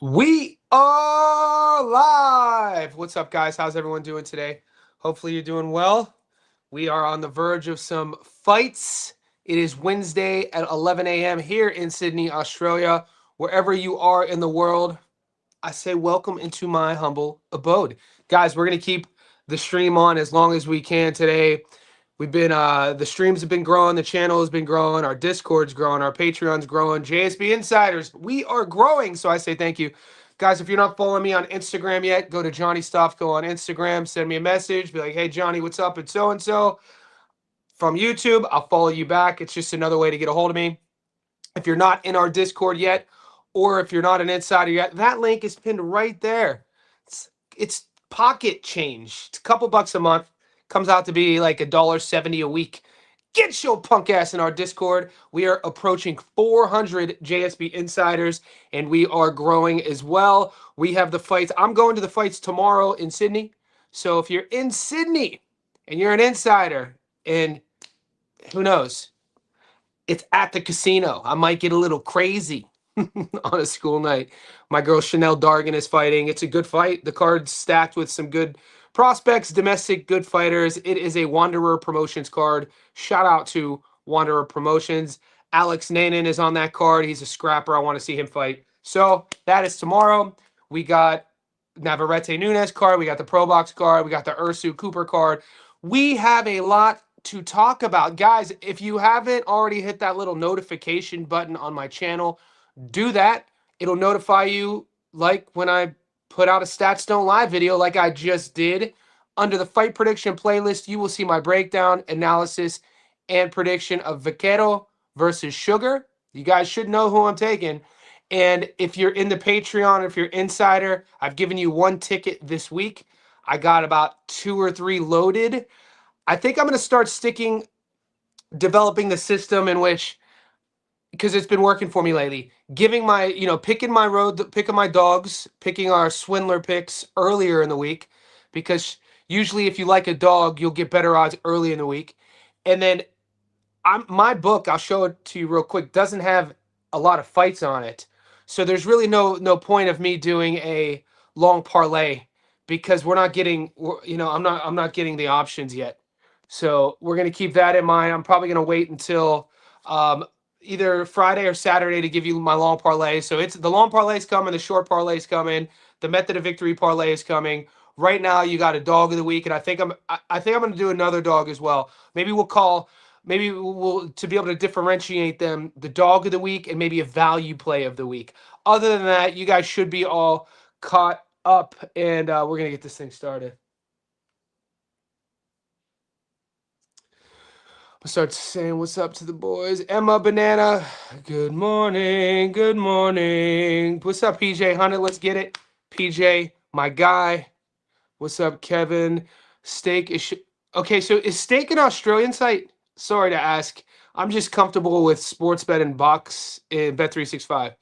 We are live. What's up, guys? How's everyone doing today? Hopefully, you're doing well. We are on the verge of some fights. It is Wednesday at 11 a.m. here in Sydney, Australia. Wherever you are in the world, I say welcome into my humble abode. Guys, we're going to keep the stream on as long as we can today. The streams have been growing, the channel has been growing, our Discord's growing, our Patreon's growing, JSB Insiders, we are growing. So I say thank you. Guys, if you're not following me on Instagram yet, go to Johnny Stofko on Instagram, send me a message, be like, hey Johnny, what's up? It's so and so. From YouTube, I'll follow you back. It's just another way to get a hold of me. If you're not in our Discord yet, or if you're not an insider yet, that link is pinned right there. It's pocket change. It's a couple bucks a month. Comes out to be like $1.70 a week. Get your punk ass in our Discord. We are approaching 400 JSB insiders, and we are growing as well. We have the fights. I'm going to the fights tomorrow in Sydney. So if you're in Sydney and you're an insider, and who knows, it's at the casino. I might get a little crazy on a school night. My girl Chanel Dargan is fighting. It's a good fight. The card's stacked with some good prospects, domestic good fighters. It is a Wanderer Promotions card. Shout out to Wanderer Promotions. Alex Nanan is on that card. He's a scrapper. I want to see him fight. So that is tomorrow. We got Navarrete Nunez card. We got the Pro Box card. We got the Ursu Cooper card. We have a lot to talk about. Guys, if you haven't already hit that little notification button on my channel, do that. It'll notify you like when I put out a Stats Don't Lie video like I just did. Under the fight prediction playlist, you will see my breakdown, analysis, and prediction of Vaquero versus Sugar. You guys should know who I'm taking. And if you're in the Patreon, if you're insider, I've given you one ticket this week. I got about 2 or 3 loaded. I think I'm going to start developing the system in which, because it's been working for me lately, giving my, picking my dogs, picking our swindler picks earlier in the week, because usually if you like a dog, you'll get better odds early in the week. And then my book, I'll show it to you real quick, doesn't have a lot of fights on it. So there's really no point of me doing a long parlay, because I'm not getting the options yet. So we're going to keep that in mind. I'm probably going to wait until either Friday or Saturday to give you my long parlay. So it's the long parlay's coming, the short parlay's coming, the method of victory parlay is coming. Right now, you got a dog of the week, and I think I'm going to do another dog as well. Maybe we'll to be able to differentiate them, the dog of the week and maybe a value play of the week. Other than that, you guys should be all caught up, and we're gonna get this thing started. I'll start saying what's up to the boys. Emma Banana, good morning, good morning. What's up, PJ Hunter? Let's get it. PJ, my guy. What's up, Kevin? Steak is okay. So is steak an Australian site? Sorry to ask. I'm just comfortable with Sportsbet and Box and Bet365.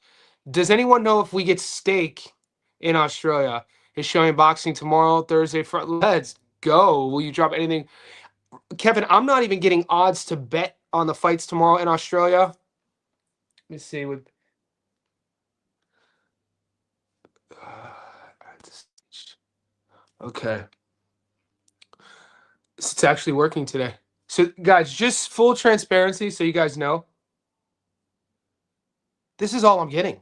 Does anyone know if we get steak in Australia? Is showing boxing tomorrow, Thursday, Friday. Let's go. Will you drop anything? Kevin, I'm not even getting odds to bet on the fights tomorrow in Australia. Let me see. Okay. It's actually working today. So, guys, just full transparency so you guys know. This is all I'm getting.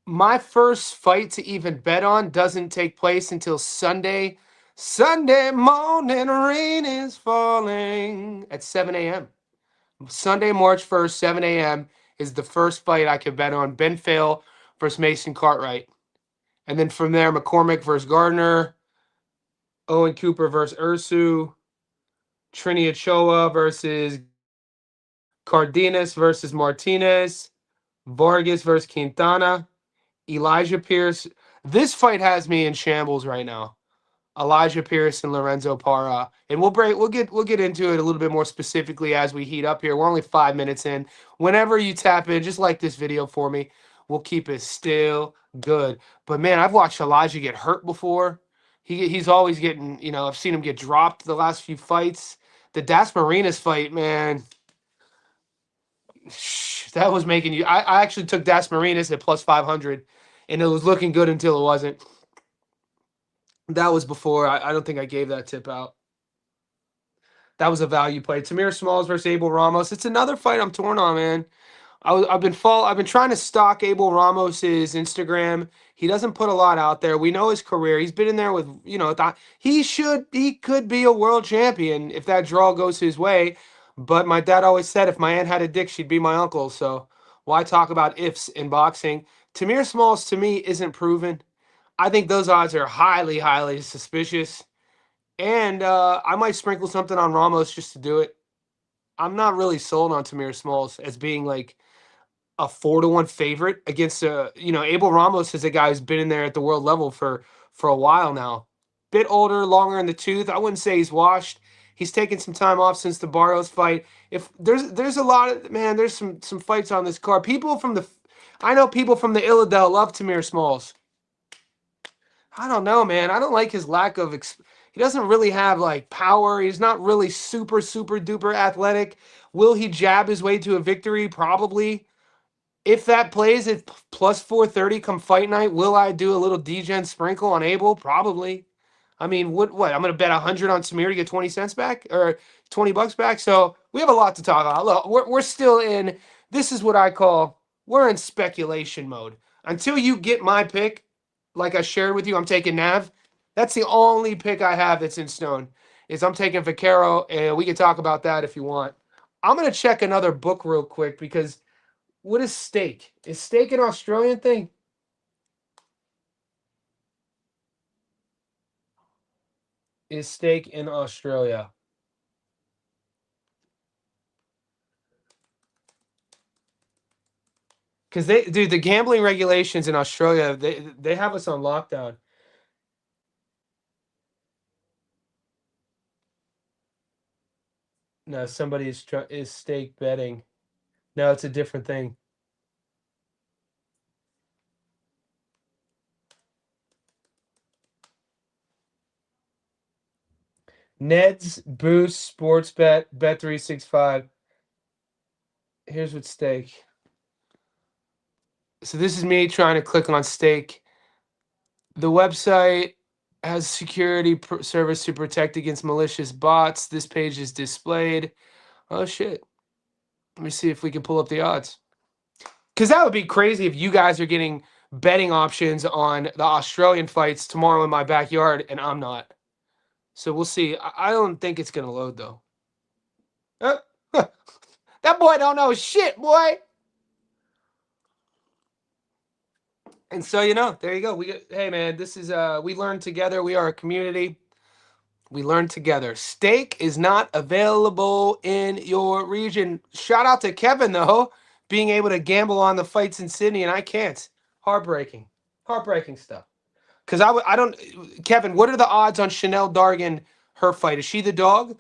My first fight to even bet on doesn't take place until Sunday. Sunday morning, rain is falling at 7 a.m. Sunday, March 1st, 7 a.m. is the first fight I could bet on. Ben Fale versus Mason Cartwright. And then from there, McCormick versus Gardner. Owen Cooper versus Ursu. Trini Ochoa versus Cardenas versus Martinez. Vargas versus Quintana. Elijah Pierce. This fight has me in shambles right now. Elijah Pierce and Lorenzo Parra. And we'll get into it a little bit more specifically as we heat up here. We're only 5 minutes in. Whenever you tap in, just like this video for me. We'll keep it still good. But man, I've watched Elijah get hurt before. He's always getting, I've seen him get dropped the last few fights. The Das Marinas fight, man. That was making you. I actually took Das Marinas at plus 500, and it was looking good until it wasn't. That was before. I don't think I gave that tip out. That was a value play. Tamir Smalls versus Abel Ramos. It's another fight I'm torn on, man. I've been trying to stalk Abel Ramos's Instagram. He doesn't put a lot out there. We know his career. He's been in there with, he could be a world champion if that draw goes his way. But my dad always said if my aunt had a dick, she'd be my uncle. So why talk about ifs in boxing? Tamir Smalls to me isn't proven. I think those odds are highly, highly suspicious. And I might sprinkle something on Ramos just to do it. I'm not really sold on Tamir Smalls as being like a 4-1 favorite against Abel Ramos is a guy who's been in there at the world level for a while now. Bit older, longer in the tooth. I wouldn't say he's washed. He's taken some time off since the Barrios fight. If there's a lot of there's some fights on this card. I know people from the Illidale love Tamir Smalls. I don't know, man. I don't like his lack of he doesn't really have like power. He's not really super duper athletic. Will he jab his way to a victory? Probably. If that plays at plus 430 come fight night, will I do a little degen sprinkle on Abel? Probably. I mean, what? I'm going to bet 100 on Samir to get 20 cents back or 20 bucks back. So we have a lot to talk about. Look, we're still in. This is what I call we're in speculation mode. Until you get my pick, like I shared with you, I'm taking Nav. That's the only pick I have that's in stone. Is I'm taking Vaquero, and we can talk about that if you want. I'm going to check another book real quick because what is steak? Is steak an Australian thing? Is steak in Australia? Because the gambling regulations in Australia, they have us on lockdown. No, somebody is steak betting. No, it's a different thing. Ned's Boost Sports Bet 365. Here's what steak. So this is me trying to click on steak. The website has security service to protect against malicious bots. This page is displayed. Oh shit. Let me see if we can pull up the odds. Because that would be crazy if you guys are getting betting options on the Australian fights tomorrow in my backyard and I'm not. So we'll see. I don't think it's gonna load though. That boy don't know shit, boy. And so there you go. Hey man, this is we learn together. We are a community. We learn together. Steak is not available in your region. Shout out to Kevin though, being able to gamble on the fights in Sydney, and I can't. Heartbreaking, heartbreaking stuff. Because I don't. Kevin, what are the odds on Chanel Dargan her fight? Is she the dog?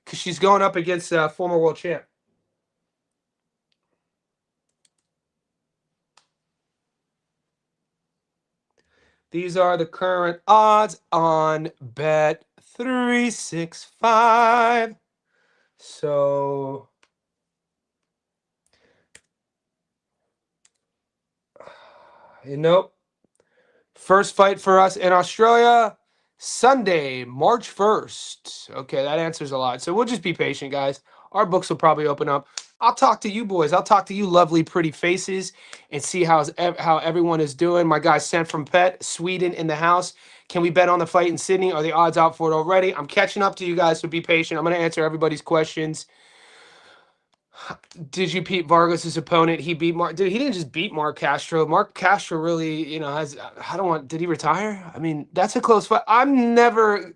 Because she's going up against former world champ. These are the current odds on Bet 365. So, nope. First fight for us in Australia, Sunday, March 1st. Okay, that answers a lot. So we'll just be patient, guys. Our books will probably open up. I'll talk to you boys. I'll talk to you lovely, pretty faces and see how everyone is doing. My guy sent from Pet, Sweden in the house. Can we bet on the fight in Sydney? Are the odds out for it already? I'm catching up to you guys, so be patient. I'm going to answer everybody's questions. Did you beat Vargas's opponent? He beat Mark. Dude, he didn't just beat Mark Castro. Mark Castro really, has. I don't want. Did he retire? I mean, that's a close fight. I'm never.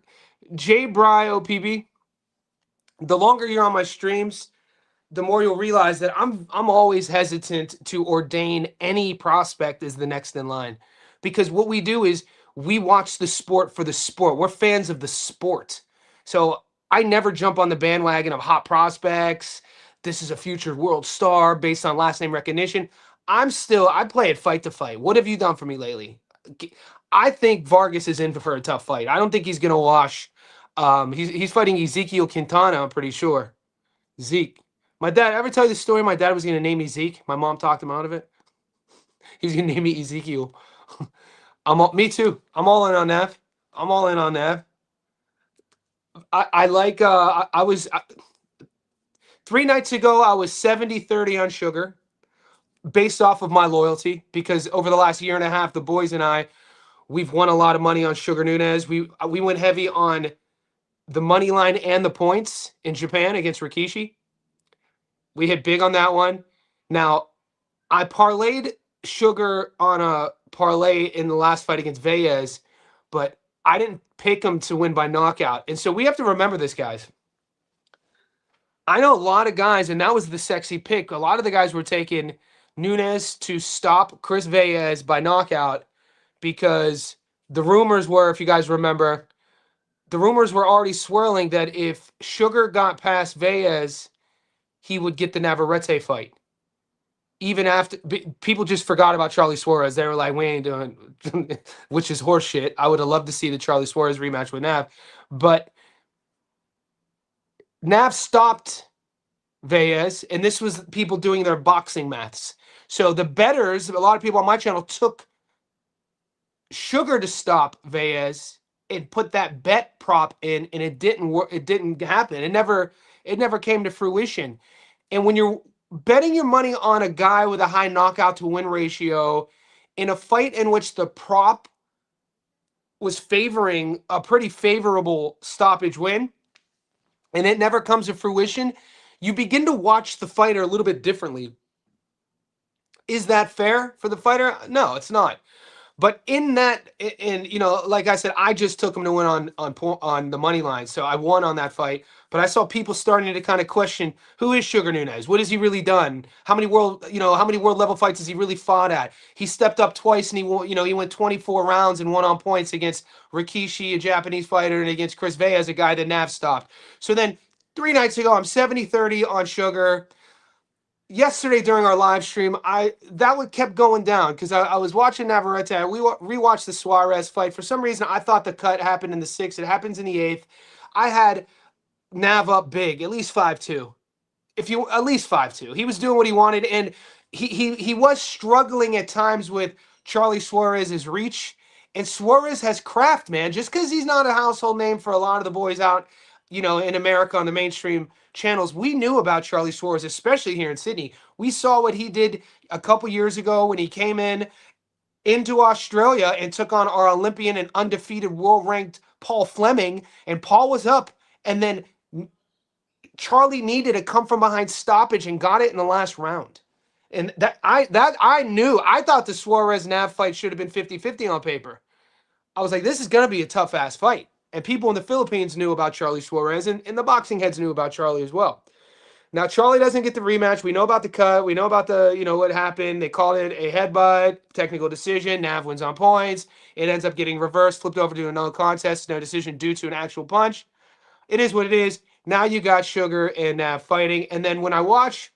J. Bry OPB. The longer you're on my streams, the more you'll realize that I'm always hesitant to ordain any prospect as the next in line, because what we do is we watch the sport for the sport. We're fans of the sport, so I never jump on the bandwagon of hot prospects. This is a future world star based on last name recognition. I play it fight to fight. What have you done for me lately? I think Vargas is in for a tough fight. I don't think he's gonna wash. He's fighting Ezekiel Quintana, I'm pretty sure. Zeke. My dad, ever tell you the story? My dad was going to name me Zeke. My mom talked him out of it. He was going to name me Ezekiel. Me too. I'm all in on Nav. I'm all in on Nav. I like, I was, 3 nights ago, I was 70-30 on sugar based off of my loyalty because over the last year and a half, the boys and I, we've won a lot of money on Sugar Nunez. We went heavy on the money line and the points in Japan against Rikishi. We hit big on that one. Now, I parlayed Sugar on a parlay in the last fight against Veyes, but I didn't pick him to win by knockout. And so we have to remember this, guys. I know a lot of guys, and that was the sexy pick. A lot of the guys were taking Nunez to stop Chris Veyes by knockout because the rumors were, if you guys remember, the rumors were already swirling that if Sugar got past Veyes, he would get the Navarrete fight. Even after people just forgot about Charlie Suarez, they were like, "We ain't doing," which is horseshit. I would have loved to see the Charlie Suarez rematch with Nav, but Nav stopped Veyes, and this was people doing their boxing maths. So the bettors, a lot of people on my channel took Sugar to stop Veyes and put that bet prop in, and it didn't work. It didn't happen. It never came to fruition. And when you're betting your money on a guy with a high knockout to win ratio in a fight in which the prop was favoring a pretty favorable stoppage win, and it never comes to fruition, you begin to watch the fighter a little bit differently. Is that fair for the fighter? No, it's not. But in that, and like I said, I just took him to win on the money line, so I won on that fight. But I saw people starting to kind of question, who is Sugar Nunez? What has he really done? How many world level fights has he really fought at? He stepped up twice, and he went 24 rounds and won on points against Rikishi, a Japanese fighter, and against Chris Veyes, a guy that Nav stopped. So then 3 nights ago, I'm 70-30 on Sugar. Yesterday during our live stream, that one kept going down because I was watching Navarrete. We rewatched the Suarez fight. For some reason, I thought the cut happened in the 6th. It happens in the 8th. I had Nav up big, at least 5-2. At least 5-2. He was doing what he wanted, and he was struggling at times with Charlie Suarez's reach. And Suarez has craft, man. Just because he's not a household name for a lot of the boys out, in America on the mainstream channels, we knew about Charlie Suarez, especially here in Sydney. We saw what he did a couple years ago when he came into Australia and took on our Olympian and undefeated world-ranked Paul Fleming, and Paul was up, and then Charlie needed a come from behind stoppage and got it in the last round. And I knew. I thought the Suarez Nav fight should have been 50-50 on paper. I was like, this is going to be a tough ass fight. And people in the Philippines knew about Charlie Suarez, and the boxing heads knew about Charlie as well. Now, Charlie doesn't get the rematch. We know about the cut. We know about what happened. They called it a headbutt, technical decision. Nav wins on points. It ends up getting reversed, flipped over to a no contest, no decision due to an actual punch. It is what it is. Now you got Sugar and Nav fighting. And then when I watch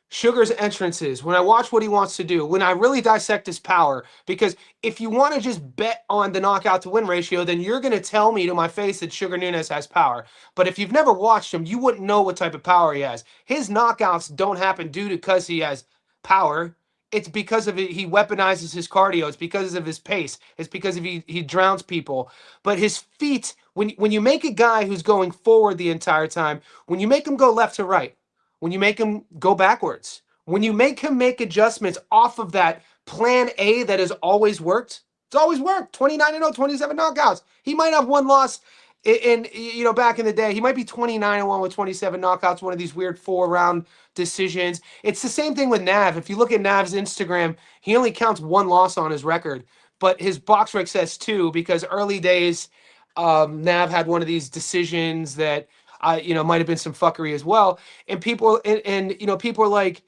Sugar's entrances, when I watch what he wants to do, when I really dissect his power, because if you want to just bet on the knockout to win ratio, then you're going to tell me to my face that Sugar Nunez has power. But if you've never watched him, you wouldn't know what type of power he has. His knockouts don't happen because he has power. It's because of it. He weaponizes his cardio. It's because of his pace. It's because of he drowns people. But his feet, when you make a guy who's going forward the entire time, when you make him go left to right, when you make him go backwards, when you make him make adjustments off of that plan A that has always worked, it's always worked. 29-0, 27 knockouts. He might have one loss in back in the day. He might be 29-1 with 27 knockouts, one of these weird 4-round decisions. It's the same thing with Nav. If you look at Nav's Instagram, he only counts one loss on his record, but his box rec says 2 because early days, Nav had one of these decisions that might have been some fuckery as well. And people people are like,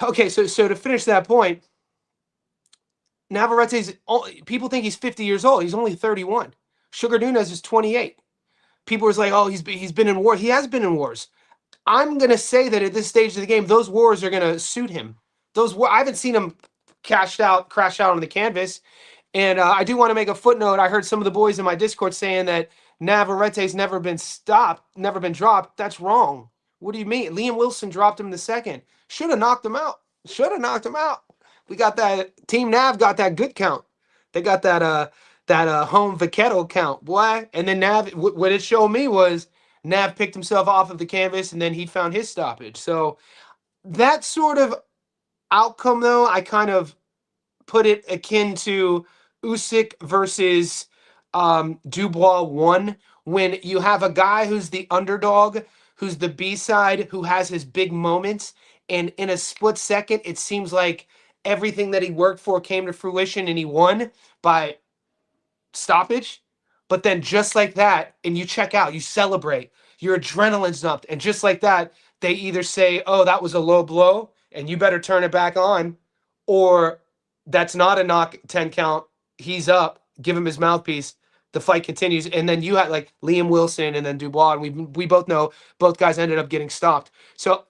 okay, so to finish that point, Navarrete's, people think he's 50 years old. He's only 31. Sugar Nunez is 28. People are like, oh, he's been in war. He has been in wars. I'm gonna say that at this stage of the game, those wars are gonna suit him. I haven't seen him crash out on the canvas. And I do want to make a footnote. I heard some of the boys in my Discord saying that Navarrete's never been stopped, never been dropped. That's wrong. What do you mean? Liam Wilson dropped him the second. Should have knocked him out. Should have knocked him out. We got that. Team Nav got that good count. They got that home Vaquetto count, boy. And then Nav, what it showed me was Nav picked himself off of the canvas and then he found his stoppage. So that sort of outcome, though, I kind of put it akin to Usyk versus Dubois 1, when you have a guy who's the underdog, who's the B-side, who has his big moments, and in a split second, it seems like everything that he worked for came to fruition and he won by stoppage. But then just like that, and you check out, you celebrate, your adrenaline's up, and just like that, they either say, oh, that was a low blow, and you better turn it back on, or that's not a knock 10 count. He's up. Give him his mouthpiece. The fight continues. And then you had like Liam Wilson and then Dubois. And we both know both guys ended up getting stopped. So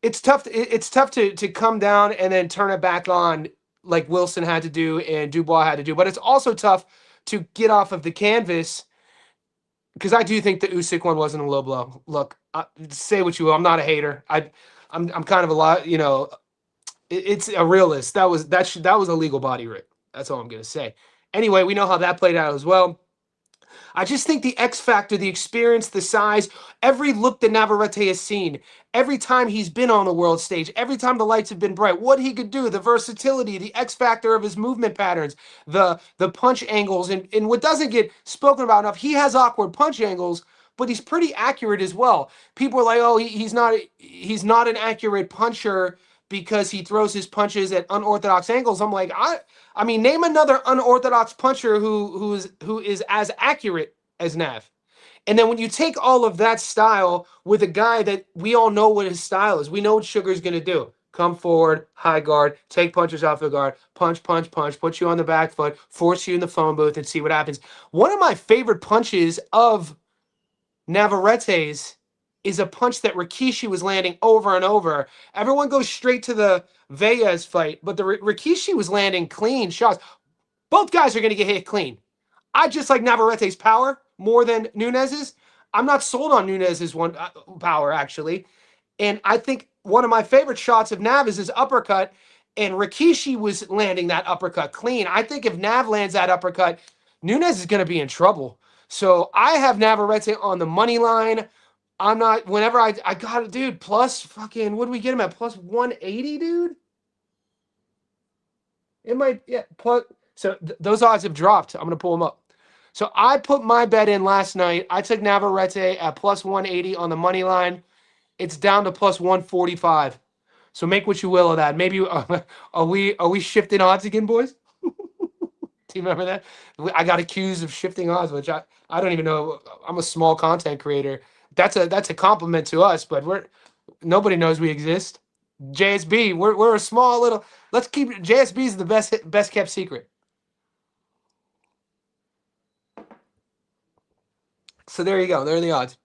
it's tough. It's tough to come down and then turn it back on like Wilson had to do and Dubois had to do. But it's also tough to get off of the canvas, because I do think the Usyk one wasn't a low blow. Look, say what you will. I'm not a hater. I'm kind of a lot, it's a realist. That was a legal body rip. That's all I'm gonna say. Anyway, we know how that played out as well. I just think the X factor, the experience, the size, every look that Navarrete has seen, every time he's been on the world stage, every time the lights have been bright, what he could do, the versatility, the X factor of his movement patterns, the punch angles, and what doesn't get spoken about enough, he has awkward punch angles, but he's pretty accurate as well. People are like, oh, he's not an accurate puncher because he throws his punches at unorthodox angles. I'm like, I mean, name another unorthodox puncher who is as accurate as Nav. And then when you take all of that style with a guy that we all know what his style is, we know what Sugar's going to do. Come forward, high guard, take punches off the guard, punch, punch, punch, put you on the back foot, force you in the phone booth and see what happens. One of my favorite punches of Navarrete's is a punch that Rikishi was landing over and over. Everyone goes straight to the Veyes fight, but the Rikishi was landing clean shots. Both guys are going to get hit clean. I just like Navarrete's power more than Nunez's. I'm not sold on Nunez's one power, actually. And I think one of my favorite shots of Nav is his uppercut, and Rikishi was landing that uppercut clean. I think if Nav lands that uppercut, Nunez is going to be in trouble. So I have Navarrete on the money line. I'm not, whenever I got it, dude, plus fucking, what do we get him at? Plus 180, dude? It might, yeah, plus, so those odds have dropped. I'm going to pull them up. So I put my bet in last night. I took Navarrete at plus 180 on the money line. It's down to plus 145. So make what you will of that. Maybe, are we shifting odds again, boys? Do you remember that? I got accused of shifting odds, which I don't even know. I'm a small content creator. That's a compliment to us, but nobody knows we exist. JSB, we're a small little. Let's keep JSB is the best kept secret. So there you go. There are the odds.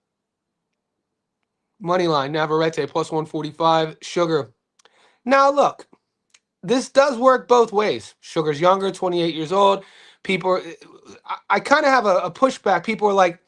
Money line Navarrete plus 145. Sugar. Now look, this does work both ways. Sugar's younger, 28 years old. People, I kind of have a pushback. People are like,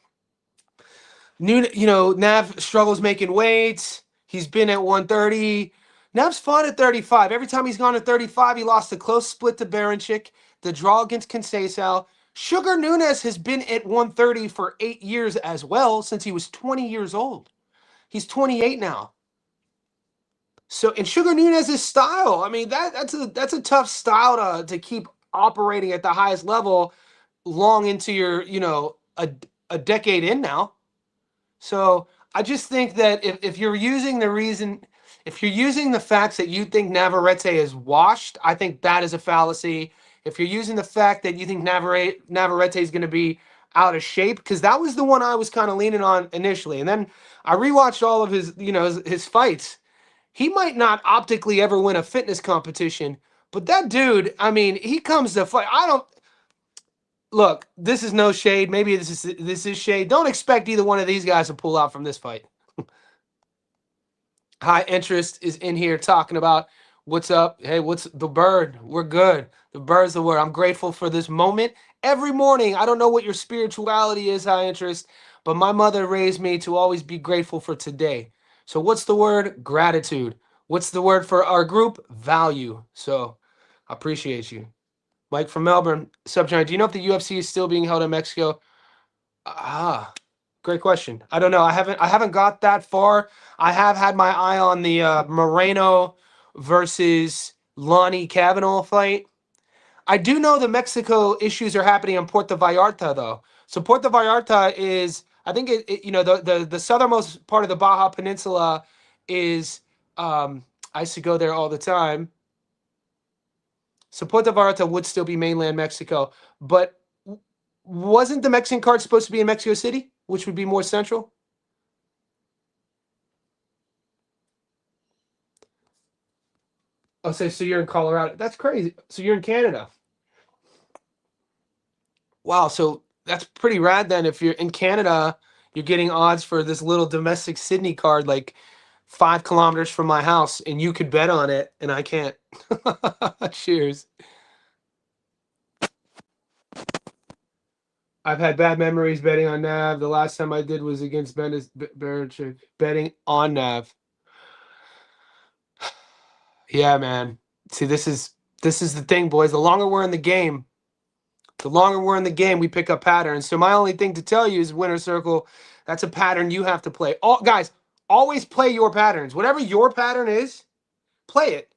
Nav struggles making weights. He's been at 130. Nav's fought at 35. Every time he's gone at 35, he lost a close split to Baranchik, the draw against Conceição. Sugar Nunez has been at 130 for 8 years as well, since he was 20 years old. He's 28 now. So, in Sugar Nunez's style, I mean, that's a tough style to keep operating at the highest level long into your, a decade in now. So I just think that if you're using the facts that you think Navarrete is washed, I think that is a fallacy. If you're using the fact that you think Navarrete is going to be out of shape, because that was the one I was kind of leaning on initially, and then I rewatched all of his fights. He might not optically ever win a fitness competition, but that dude, I mean, he comes to fight. Look, this is no shade. Maybe this is shade. Don't expect either one of these guys to pull out from this fight. High Interest is in here talking about what's up. Hey, what's the bird? We're good. The bird's the word. I'm grateful for this moment. Every morning, I don't know what your spirituality is, High Interest, but my mother raised me to always be grateful for today. So what's the word? Gratitude. What's the word for our group? Value. So I appreciate you. Mike from Melbourne, Subgiant. Do you know if the UFC is still being held in Mexico? Ah, great question. I don't know. I haven't got that far. I have had my eye on the Moreno versus Lonnie Kavanaugh fight. I do know the Mexico issues are happening in Puerto Vallarta though. So Puerto Vallarta is, I think the southernmost part of the Baja Peninsula is. I used to go there all the time. So Puerto Vallarta would still be mainland Mexico, but wasn't the Mexican card supposed to be in Mexico City, which would be more central? Oh, so you're in Colorado. That's crazy. So you're in Canada. Wow. So that's pretty rad then. If you're in Canada, you're getting odds for this little domestic Sydney card, like 5 kilometers from my house, and you could bet on it, and I can't. Cheers. I've had bad memories betting on Nav. The last time I did was against Bendis Berichick, betting on Nav. Yeah, man. See, this is the thing, boys. The longer we're in the game, we pick up patterns. So my only thing to tell you is winner circle. That's a pattern you have to play. All guys, always play your patterns. Whatever your pattern is, play it.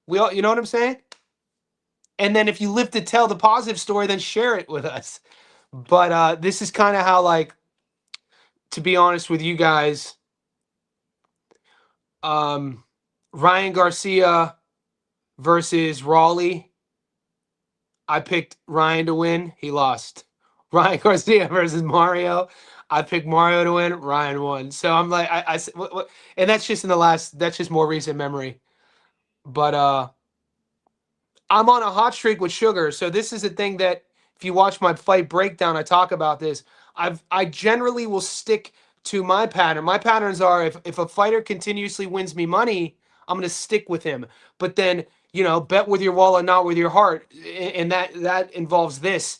We all, you know what I'm saying? And then if you live to tell the positive story, then share it with us. But this is kind of how, like, to be honest with you guys, um, Ryan Garcia versus Raleigh. I picked Ryan to win. He lost. Ryan Garcia versus Mario. I picked Mario to win. Ryan won. So I'm like, and that's just in the last. That's just more recent memory. But I'm on a hot streak with sugar. So this is a thing that if you watch my fight breakdown, I talk about this. I generally will stick to my pattern. My patterns are if a fighter continuously wins me money, I'm gonna stick with him. But then, bet with your wallet, not with your heart. And that involves this.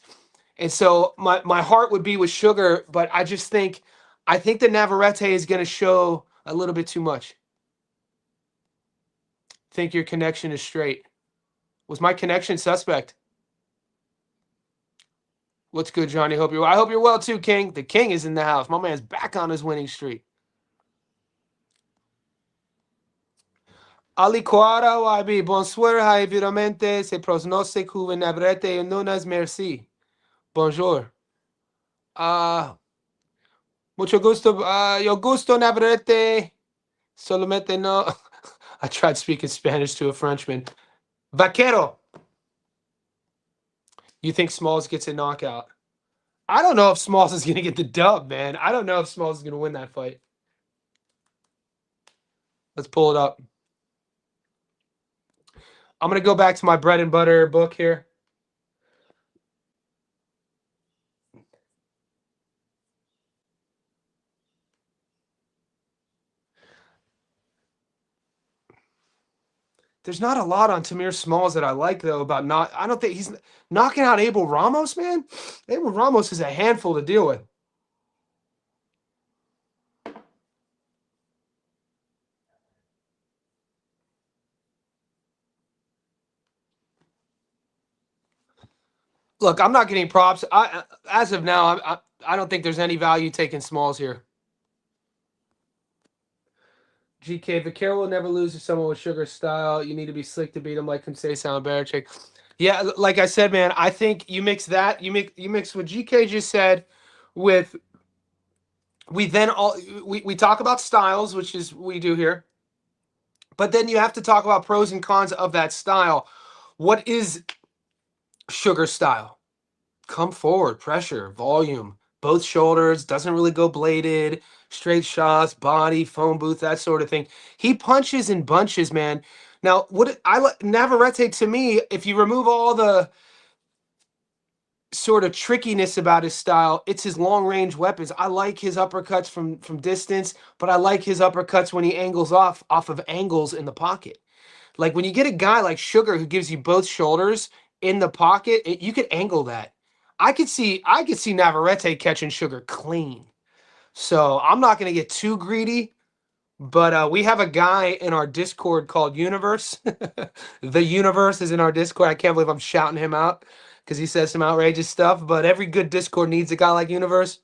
And so my heart would be with sugar, but I think that Navarrete is gonna show a little bit too much. Think your connection is straight. Was my connection suspect? What's good, Johnny? I hope you're well too, King. The King is in the house. My man's back on his winning streak. Ali Quara, YB, bonsoir, hai viramente, se prosnose cuve Navarrete e Nunez, merci. Bonjour. Mucho gusto, yo gusto Navarrete, solamente no. I tried speaking Spanish to a Frenchman. Vaquero. You think Smalls gets a knockout? I don't know if Smalls is going to get the dub, man. I don't know if Smalls is going to win that fight. Let's pull it up. I'm going to go back to my bread and butter book here. There's not a lot on Tamir Smalls that I like, though, I don't think he's knocking out Abel Ramos, man. Abel Ramos is a handful to deal with. Look, I'm not getting props. As of now, I don't think there's any value taking Smalls here. GK, Vaquero will never lose to someone with sugar style. You need to be slick to beat him, like Conceição and Barichick. Yeah, like I said, man, I think you mix that, you mix what GK just said with we talk about styles, which is we do here, but then you have to talk about pros and cons of that style. What is sugar style? Come forward, pressure, volume, both shoulders, doesn't really go bladed, straight shots, body, phone booth, that sort of thing. He punches in bunches, man. Now, what I like Navarrete, to me, if you remove all the sort of trickiness about his style, it's his long range weapons. I like his uppercuts from distance, but I like his uppercuts when he angles off of angles in the pocket. Like when you get a guy like Sugar who gives you both shoulders in the pocket, you could angle that. I could see Navarrete catching Sugar clean. So I'm not going to get too greedy, But we have a guy in our Discord called Universe. The Universe is in our Discord. I can't believe I'm shouting him out because he says some outrageous stuff. But every good Discord needs a guy like Universe.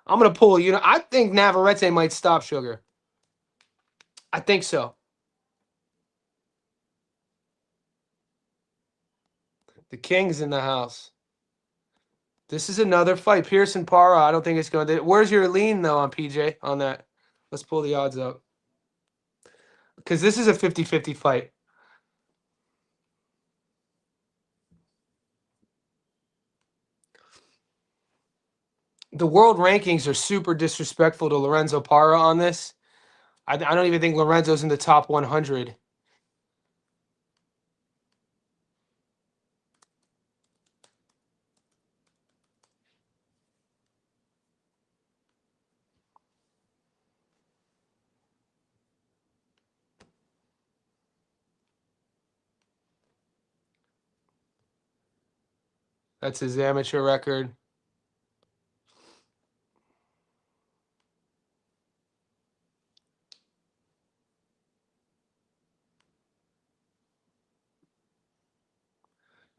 I'm gonna pull. I think Navarrete might stop Sugar. I think so. The King's in the house. This is another fight. Pearson Para. I don't think it's going to. Where's your lean though on PJ on that? Let's pull the odds up because this is a 50-50 fight. The world rankings are super disrespectful to Lorenzo Para on this. I don't even think Lorenzo's in the top 100. That's his amateur record.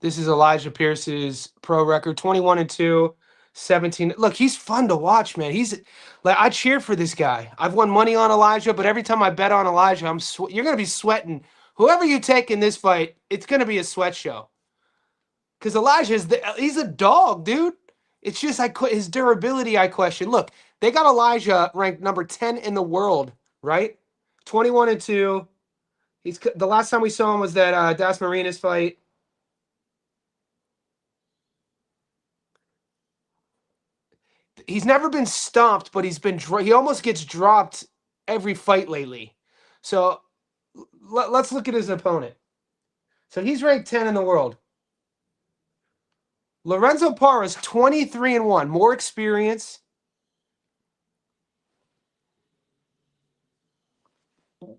This is Elijah Pierce's pro record, 21-2, 17. Look, he's fun to watch, man. He's like I cheer for this guy. I've won money on Elijah, but every time I bet on Elijah, you're gonna be sweating. Whoever you take in this fight, it's gonna be a sweat show. Because he's a dog, dude. It's just his durability I question. Look, they got Elijah ranked number 10 in the world, right? 21-2. The last time we saw him was that Das Marinas fight. He's never been stopped, but he almost gets dropped every fight lately. So let's look at his opponent. So he's ranked 10 in the world. Lorenzo Parra is 23-1, more experience.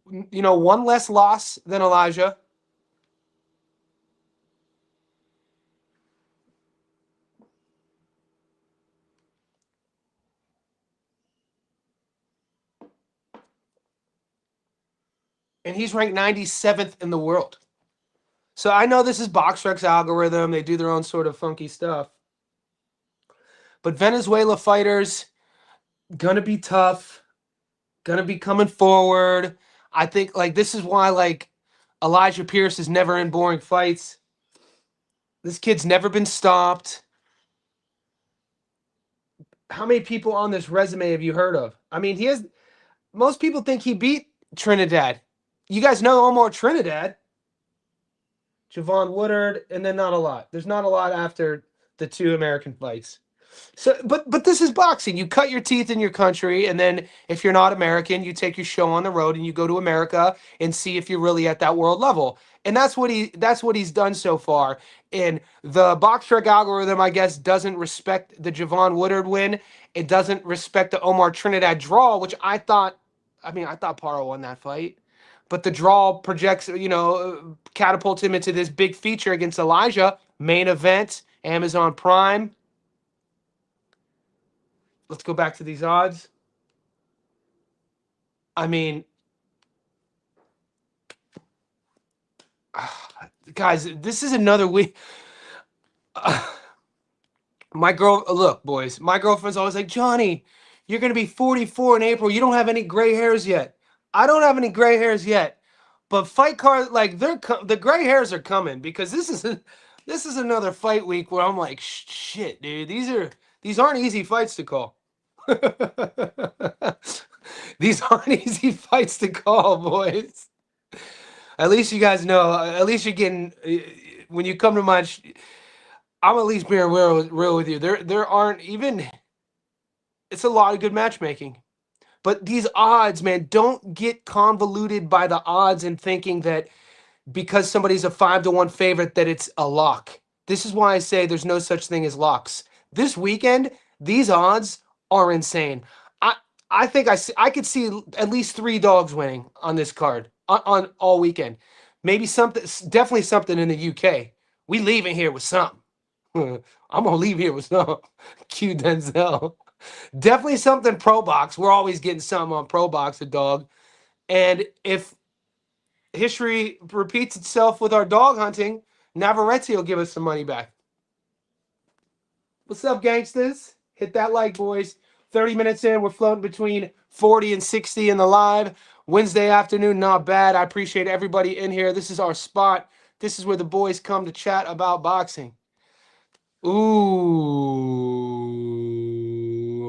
One less loss than Elijah. And he's ranked 97th in the world. So I know this is BoxRec's algorithm. They do their own sort of funky stuff. But Venezuela fighters, gonna be tough, gonna be coming forward. I think this is why Elijah Pierce is never in boring fights. This kid's never been stopped. How many people on this resume have you heard of? I mean, most people think he beat Trinidad. You guys know Omar Trinidad. Javon Woodard, and then not a lot. There's not a lot after the two American fights. So, but this is boxing. You cut your teeth in your country, and then if you're not American, you take your show on the road and you go to America and see if you're really at that world level. And that's what he's done so far. And the BoxRec algorithm, I guess, doesn't respect the Javon Woodard win. It doesn't respect the Omar Trinidad draw, which I thought Paro won that fight. But the draw projects, catapults him into this big feature against Elijah. Main event, Amazon Prime. Let's go back to these odds. I mean, guys, this is another week. Look, boys, my girlfriend's always like, Johnny, you're going to be 44 in April. You don't have any gray hairs yet. I don't have any gray hairs yet. But fight cards, the gray hairs are coming because this is another fight week where I'm like, shit, dude, these aren't easy fights to call. These aren't easy fights to call, boys. At least you guys know. At least you're getting when you come to my. I'm at least being real with you. There aren't even. It's a lot of good matchmaking, but these odds, man, don't get convoluted by the odds and thinking that because somebody's a 5-1 favorite that it's a lock. This is why I say there's no such thing as locks. This weekend, these odds are insane. I think I could see at least 3 dogs winning on this card on all weekend. Maybe definitely something in the UK. We leaving here with something. I'm gonna leave here with something. Q Denzel. Definitely something pro box. We're always getting something on pro box, a dog. And if history repeats itself with our dog hunting, Navarrete will give us some money back. What's up, gangsters? Hit that like, boys. 30 minutes in, we're floating between 40 and 60 in the live. Wednesday afternoon, not bad. I appreciate everybody in here. This is our spot. This is where the boys come to chat about boxing. Ooh,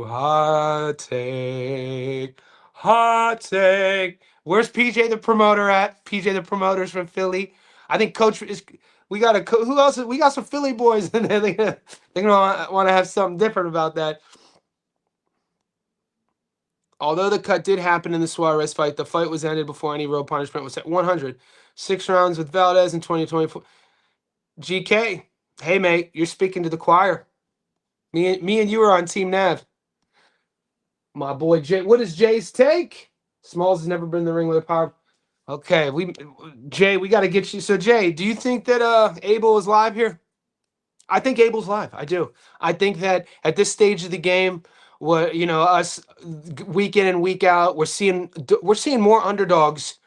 hot take. Hot take. Where's PJ the promoter at? PJ the promoter's from Philly. I think Coach is. We got who else? We got some Philly boys in there. They're gonna want to have something different about that. Although the cut did happen in the Suarez fight, the fight was ended before any real punishment was set. 100. 6 rounds with Valdez in 2024. GK, hey mate, you're speaking to the choir. Me and you are on Team Nav. My boy Jay. What is Jay's take? Smalls has never been in the ring with a power. Okay, Jay, we got to get you. So Jay, do you think that Abel is live here? I think Abel's live. I do. I think that at this stage of the game, what us week in and week out, we're seeing more underdogs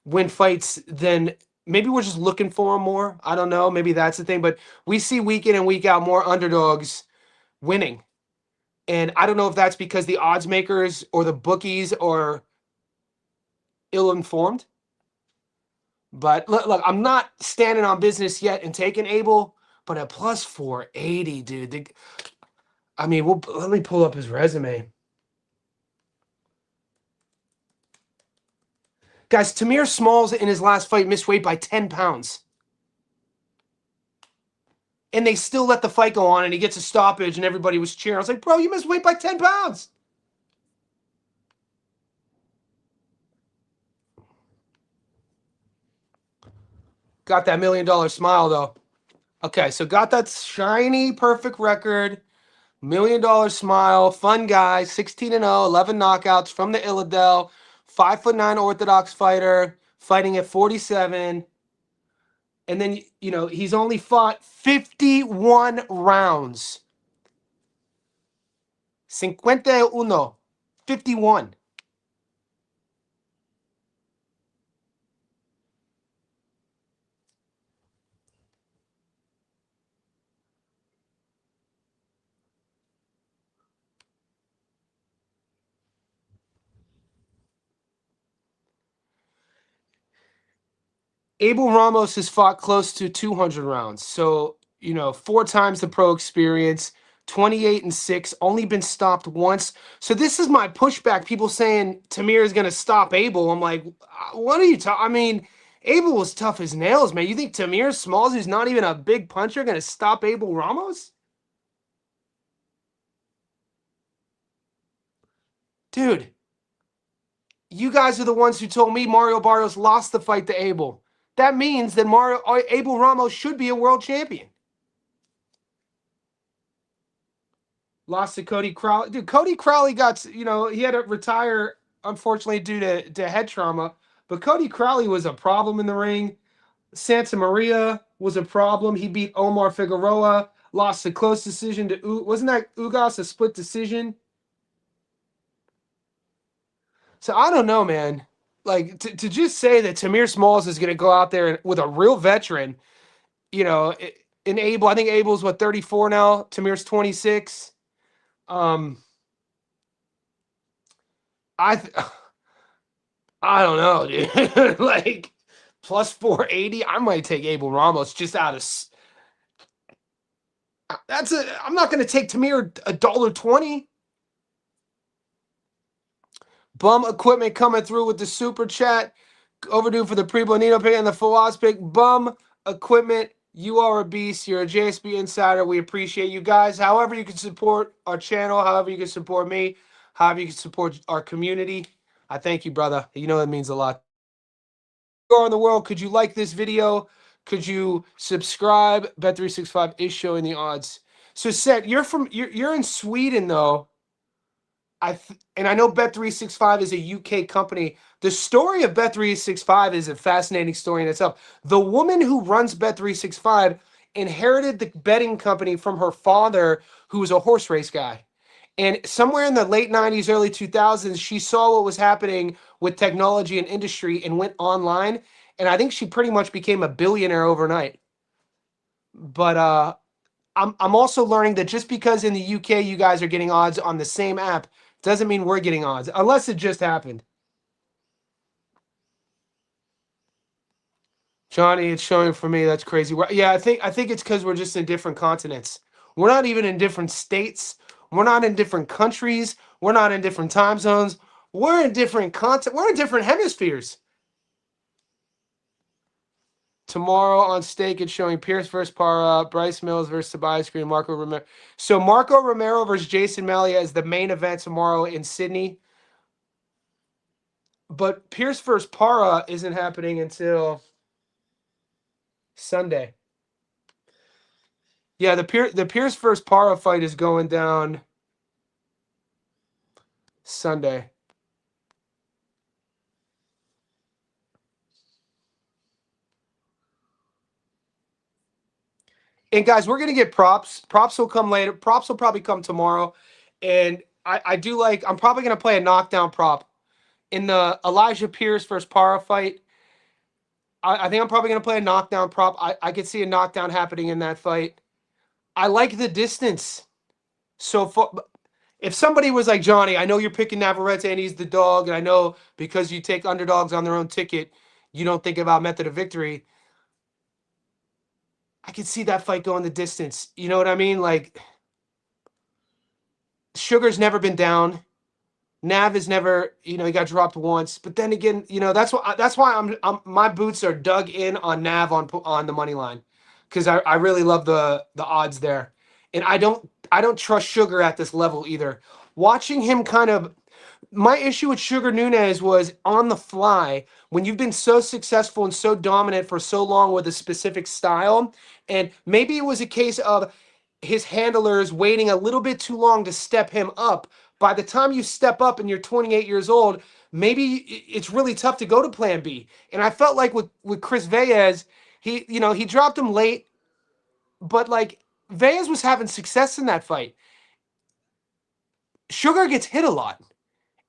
win fights than maybe we're just looking for them more. I don't know. Maybe that's the thing, but we see week in and week out more underdogs winning. And I don't know if that's because the odds makers or the bookies are ill-informed. But look, I'm not standing on business yet and taking Abel, but at plus 480, dude. Let me pull up his resume. Guys, Tamir Smalls in his last fight missed weight by 10 pounds. And they still let the fight go on, and he gets a stoppage, and everybody was cheering. I was like, bro, you missed weight by 10 pounds. Got that $1 million smile, though. Okay, so got that shiny, perfect record. $1 million smile. Fun guy. 16-0, 11 knockouts from the Illidale. 5'9" Orthodox fighter. Fighting at 47. And then, he's only fought 51 rounds. 51. 51. Abel Ramos has fought close to 200 rounds. So, 4 times the pro experience, 28-6, only been stopped once. So this is my pushback. People saying Tamir is going to stop Abel. I'm like, what are you talking? Abel was tough as nails, man. You think Tamir Smalls, who's not even a big puncher, going to stop Abel Ramos? Dude, you guys are the ones who told me Mario Barrios lost the fight to Abel. That means that Abel Ramos should be a world champion. Lost to Cody Crowley. Dude, Cody Crowley got, he had to retire, unfortunately, due to head trauma. But Cody Crowley was a problem in the ring. Santa Maria was a problem. He beat Omar Figueroa. Lost a close decision to, wasn't that Ugas a split decision? So I don't know, man. Like, to just say that Tamir Smalls is going to go out there with a real veteran, in Abel, I think Abel's, 34 now? Tamir's 26. I don't know, dude. Like, plus 480, I might take Abel Ramos just out of. I'm not going to take Tamir $1.20. Bum Equipment coming through with the super chat. Overdue for the pre-Bonino pick and the Fawaz pick. Bum Equipment, you are a beast. You're a JSB insider. We appreciate you guys. However you can support our channel, however you can support me, however you can support our community, I thank you, brother. You know that means a lot. If you are in the world, could you like this video? Could you subscribe? Bet365 is showing the odds. So, Seth, you're in Sweden, though. And I know Bet365 is a UK company. The story of Bet365 is a fascinating story in itself. The woman who runs Bet365 inherited the betting company from her father, who was a horse race guy. And somewhere in the late 90s, early 2000s, she saw what was happening with technology and industry and went online. And I think she pretty much became a billionaire overnight. But I'm also learning that just because in the UK you guys are getting odds on the same app doesn't mean we're getting odds, unless it just happened. Johnny, it's showing for me. That's crazy. Yeah, I think it's because we're just in different continents. We're not even in different states. We're not in different countries. We're not in different time zones. We're in different continent. We're in different hemispheres. Tomorrow on Stake, it's showing Pierce versus Para, Bryce Mills versus Tobias Green, Marco Romero. So Marco Romero versus Jason Malia is the main event tomorrow in Sydney. But Pierce versus Para isn't happening until Sunday. Yeah, the Pierce versus Para fight is going down Sunday. And guys, we're gonna get props. Props will come later. Props will probably come tomorrow. And I do like. I'm probably gonna play a knockdown prop in the Elijah Pierce versus Para fight. I think I'm probably gonna play a knockdown prop. I could see a knockdown happening in that fight. I like the distance. So far, if somebody was like Johnny, I know you're picking Navarrete and he's the dog, and I know because you take underdogs on their own ticket, you don't think about method of victory. I could see that fight going the distance. You know what I mean? Like Sugar's never been down. Nav is never, he got dropped once. But then again, that's why I'm my boots are dug in on Nav on the money line, because I really love the odds there, and I don't trust Sugar at this level either. Watching him kind of my issue with Sugar Nunez was on the fly when you've been so successful and so dominant for so long with a specific style, and maybe it was a case of his handlers waiting a little bit too long to step him up. By the time you step up and you're 28 years old, maybe it's really tough to go to plan B. And I felt like with Chris Veyes, he dropped him late, but like Veyes was having success in that fight. Sugar gets hit a lot.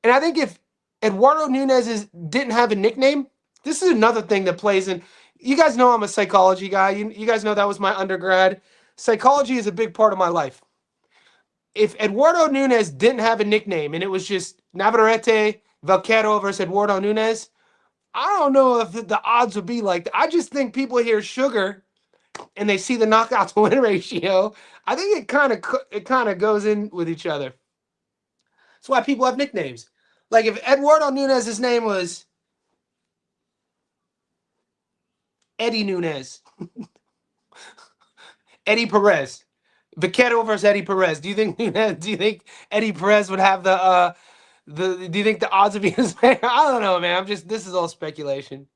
And I think if Eduardo didn't have a nickname, this is another thing that plays in. You guys know I'm a psychology guy. You guys know that was my undergrad. Psychology is a big part of my life. If Eduardo Nunez didn't have a nickname and it was just Navarrete, Vaquero versus Eduardo Nunez, I don't know if the odds would be like that. I just think people hear Sugar and they see the knockout to win ratio. I think it kind of goes in with each other. That's why people have nicknames. Like if Eduardo Nunez's name was Eddie Nunez, Eddie Perez, Vaquero versus Eddie Perez. Do you think Eddie Perez would have the do you think the odds would be as fair? I don't know, man. This is all speculation.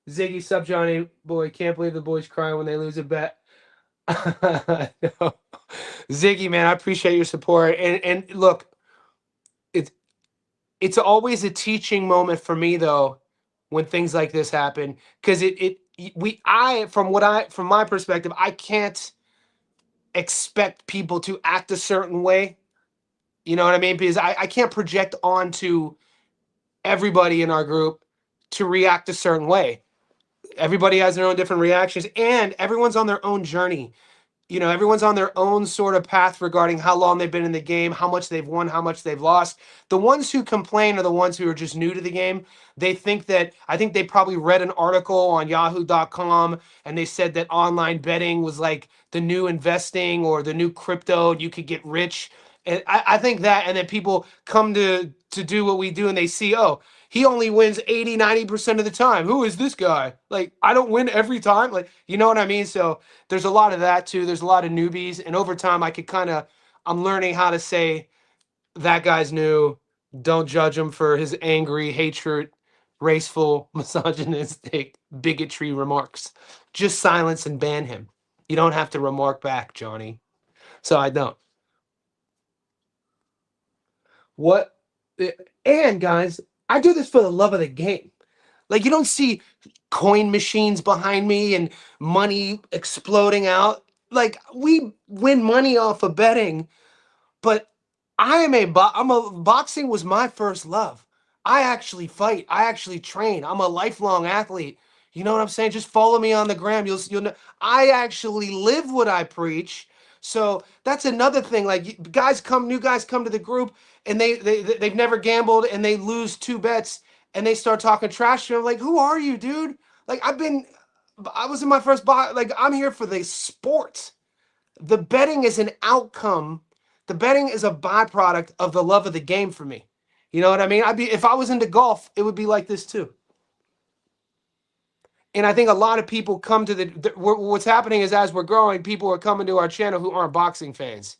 Ziggy, sub Johnny boy, can't believe the boys crying when they lose a bet. No. Ziggy, man, I appreciate your support. And look, it's it's always a teaching moment for me though when things like this happen, because it we I from my perspective, I can't expect people to act a certain way. You know what I mean? Because I can't project onto everybody in our group to react a certain way. Everybody has their own different reactions, and everyone's on their own journey. Everyone's on their own sort of path regarding how long they've been in the game, how much they've won, how much they've lost. The ones who complain are the ones who are just new to the game. I think they probably read an article on yahoo.com and they said that online betting was like the new investing or the new crypto, and you could get rich. And I think that, and then people come to do what we do and they see, oh, he only wins 80-90% of the time. Who is this guy? Like, I don't win every time. Like, you know what I mean? So there's a lot of that too. There's a lot of newbies. And over time, I'm learning how to say that guy's new. Don't judge him for his angry, hatred, raceful, misogynistic, bigotry remarks. Just silence and ban him. You don't have to remark back, Johnny. So I don't. What? And guys, I do this for the love of the game. Like, you don't see coin machines behind me and money exploding out. Like, we win money off of betting, but Boxing was my first love. I actually fight. I actually train. I'm a lifelong athlete. You know what I'm saying? Just follow me on the gram. You'll know. I actually live what I preach. So that's another thing. Like new guys come to the group and they've never gambled and they lose two bets and they start talking trash to me. I'm like, who are you, dude? Like I was in my first box. Like I'm here for the sport. The betting is an outcome. The betting is a byproduct of the love of the game for me. You know what I mean? If I was into golf, it would be like this too. And I think a lot of people come to what's happening is as we're growing, people are coming to our channel who aren't boxing fans.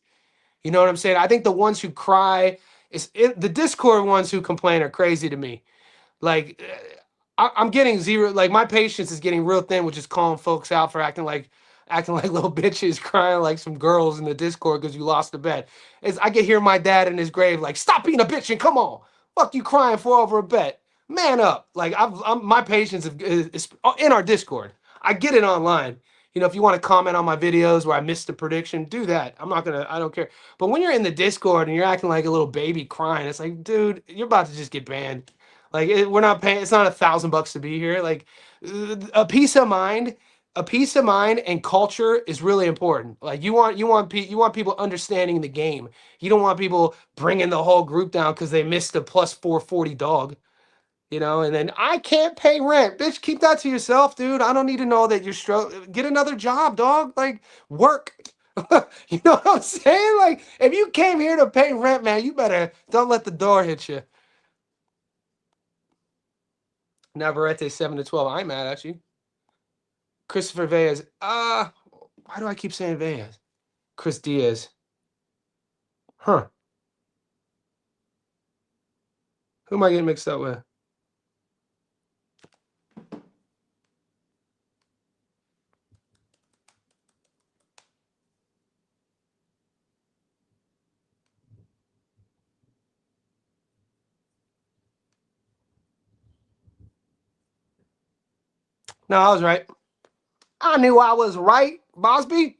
You know what I'm saying? I think the ones who cry the Discord ones who complain are crazy to me. Like I'm getting zero. Like my patience is getting real thin, with just calling folks out for acting like little bitches, crying like some girls in the Discord because you lost the bet. I can hear my dad in his grave like, "Stop being a bitch and come on, fuck you crying for over a bet, man up." Like my patience is in our Discord. I get it online. You know, if you want to comment on my videos where I missed the prediction, do that. I don't care. But when you're in the Discord and you're acting like a little baby crying, it's like, dude, you're about to just get banned. Like we're not paying. It's not $1,000 to be here. Like a peace of mind, and culture is really important. Like you want people understanding the game. You don't want people bringing the whole group down because they missed a plus 440 dog. You know, and then I can't pay rent, bitch. Keep that to yourself, dude. I don't need to know that you're Get another job, dog. Like work. You know what I'm saying? Like if you came here to pay rent, man, you better don't let the door hit you. Navarrete 7-12. I'm mad at you. Christopher Veyes. Why do I keep saying Veyes? Chris Diaz. Huh. Who am I getting mixed up with? No, I was right. I knew I was right, Bosby.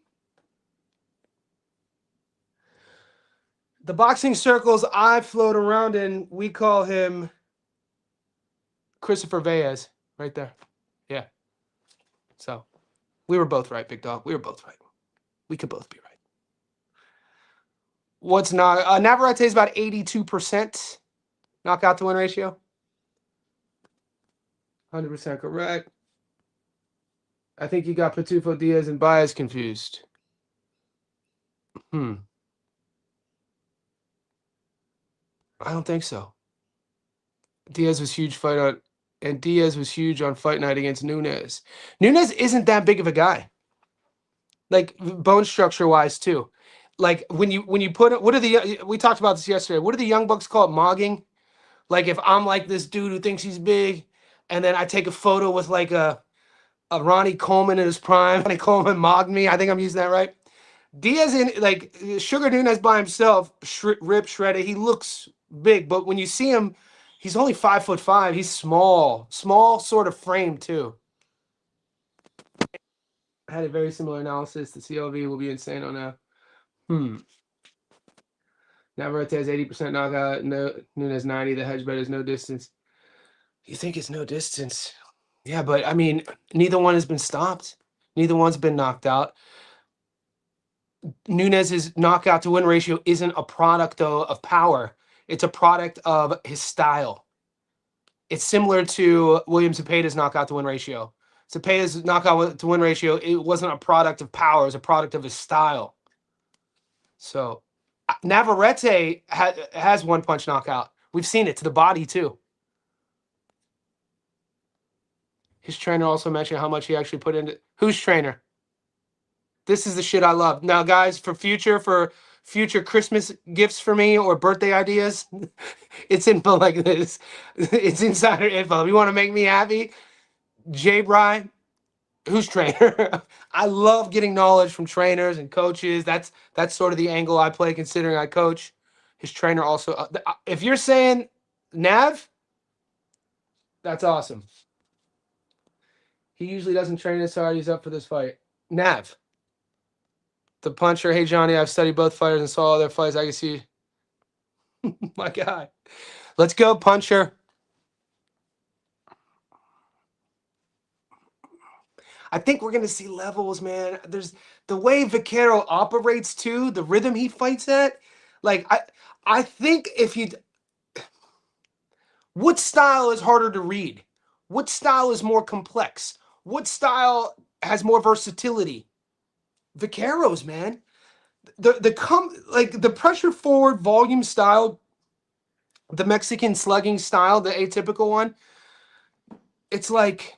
The boxing circles I float around in, we call him Christopher Veyes. Right there. Yeah. So we were both right, big dog. We were both right. We could both be right. What's not Navarrete is about 82% knockout to win ratio. 100% correct. I think you got Pitufo Diaz and Baez confused. I don't think so. Diaz was huge Diaz was huge on fight night against Nunez. Nunez isn't that big of a guy, like bone structure wise too. Like when you put it, we talked about this yesterday. What do the young bucks call it? Mogging. Like if I'm like this dude who thinks he's big, and then I take a photo with like a Ronnie Coleman in his prime. Ronnie Coleman mogged me. I think I'm using that right. Diaz in like Sugar Nunez by himself, rip shredded. He looks big, but when you see him, he's only 5'5". He's small sort of frame too. I had a very similar analysis. The CLV will be insane on that. Navarrete has 80% knockout. No, Nunez 90. The hedge bet is no distance. You think it's no distance? Yeah, but I mean, neither one has been stopped. Neither one's been knocked out. Nunez's knockout to win ratio isn't a product of power. It's a product of his style. It's similar to William Zepeda's knockout to win ratio. Zepeda's knockout to win ratio, it wasn't a product of power, it was a product of his style. So Navarrete has one punch knockout. We've seen it to the body too. His trainer also mentioned how much he actually put into. Whose trainer? This is the shit I love. Now, guys, for future Christmas gifts for me or birthday ideas, it's info like this. It's insider info. If you want to make me happy, Jay Bry, who's trainer? I love getting knowledge from trainers and coaches. That's sort of the angle I play, considering I coach. His trainer also. If you're saying Nav, that's awesome. He usually doesn't train as hard. He's up for this fight. Nav. The puncher, hey Johnny, I've studied both fighters and saw all their fights. I can see My God. Let's go, puncher. I think we're gonna see levels, man. There's the way Vaquero operates too, the rhythm he fights at. Like I think if you what style is harder to read? What style is more complex? What style has more versatility? Vaqueros, man. The pressure forward volume style, the Mexican slugging style, the atypical one. It's like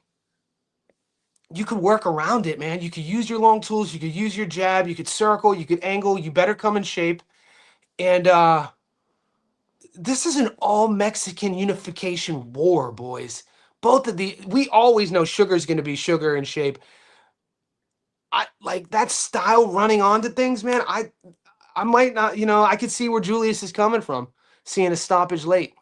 you could work around it, man. You could use your long tools, you could use your jab, you could circle, you could angle, you better come in shape. And this is an all Mexican unification war, boys. Both of the we always know Sugar's gonna be Sugar in shape. I like that style running onto things, man. I might not, I could see where Julius is coming from, seeing a stoppage late.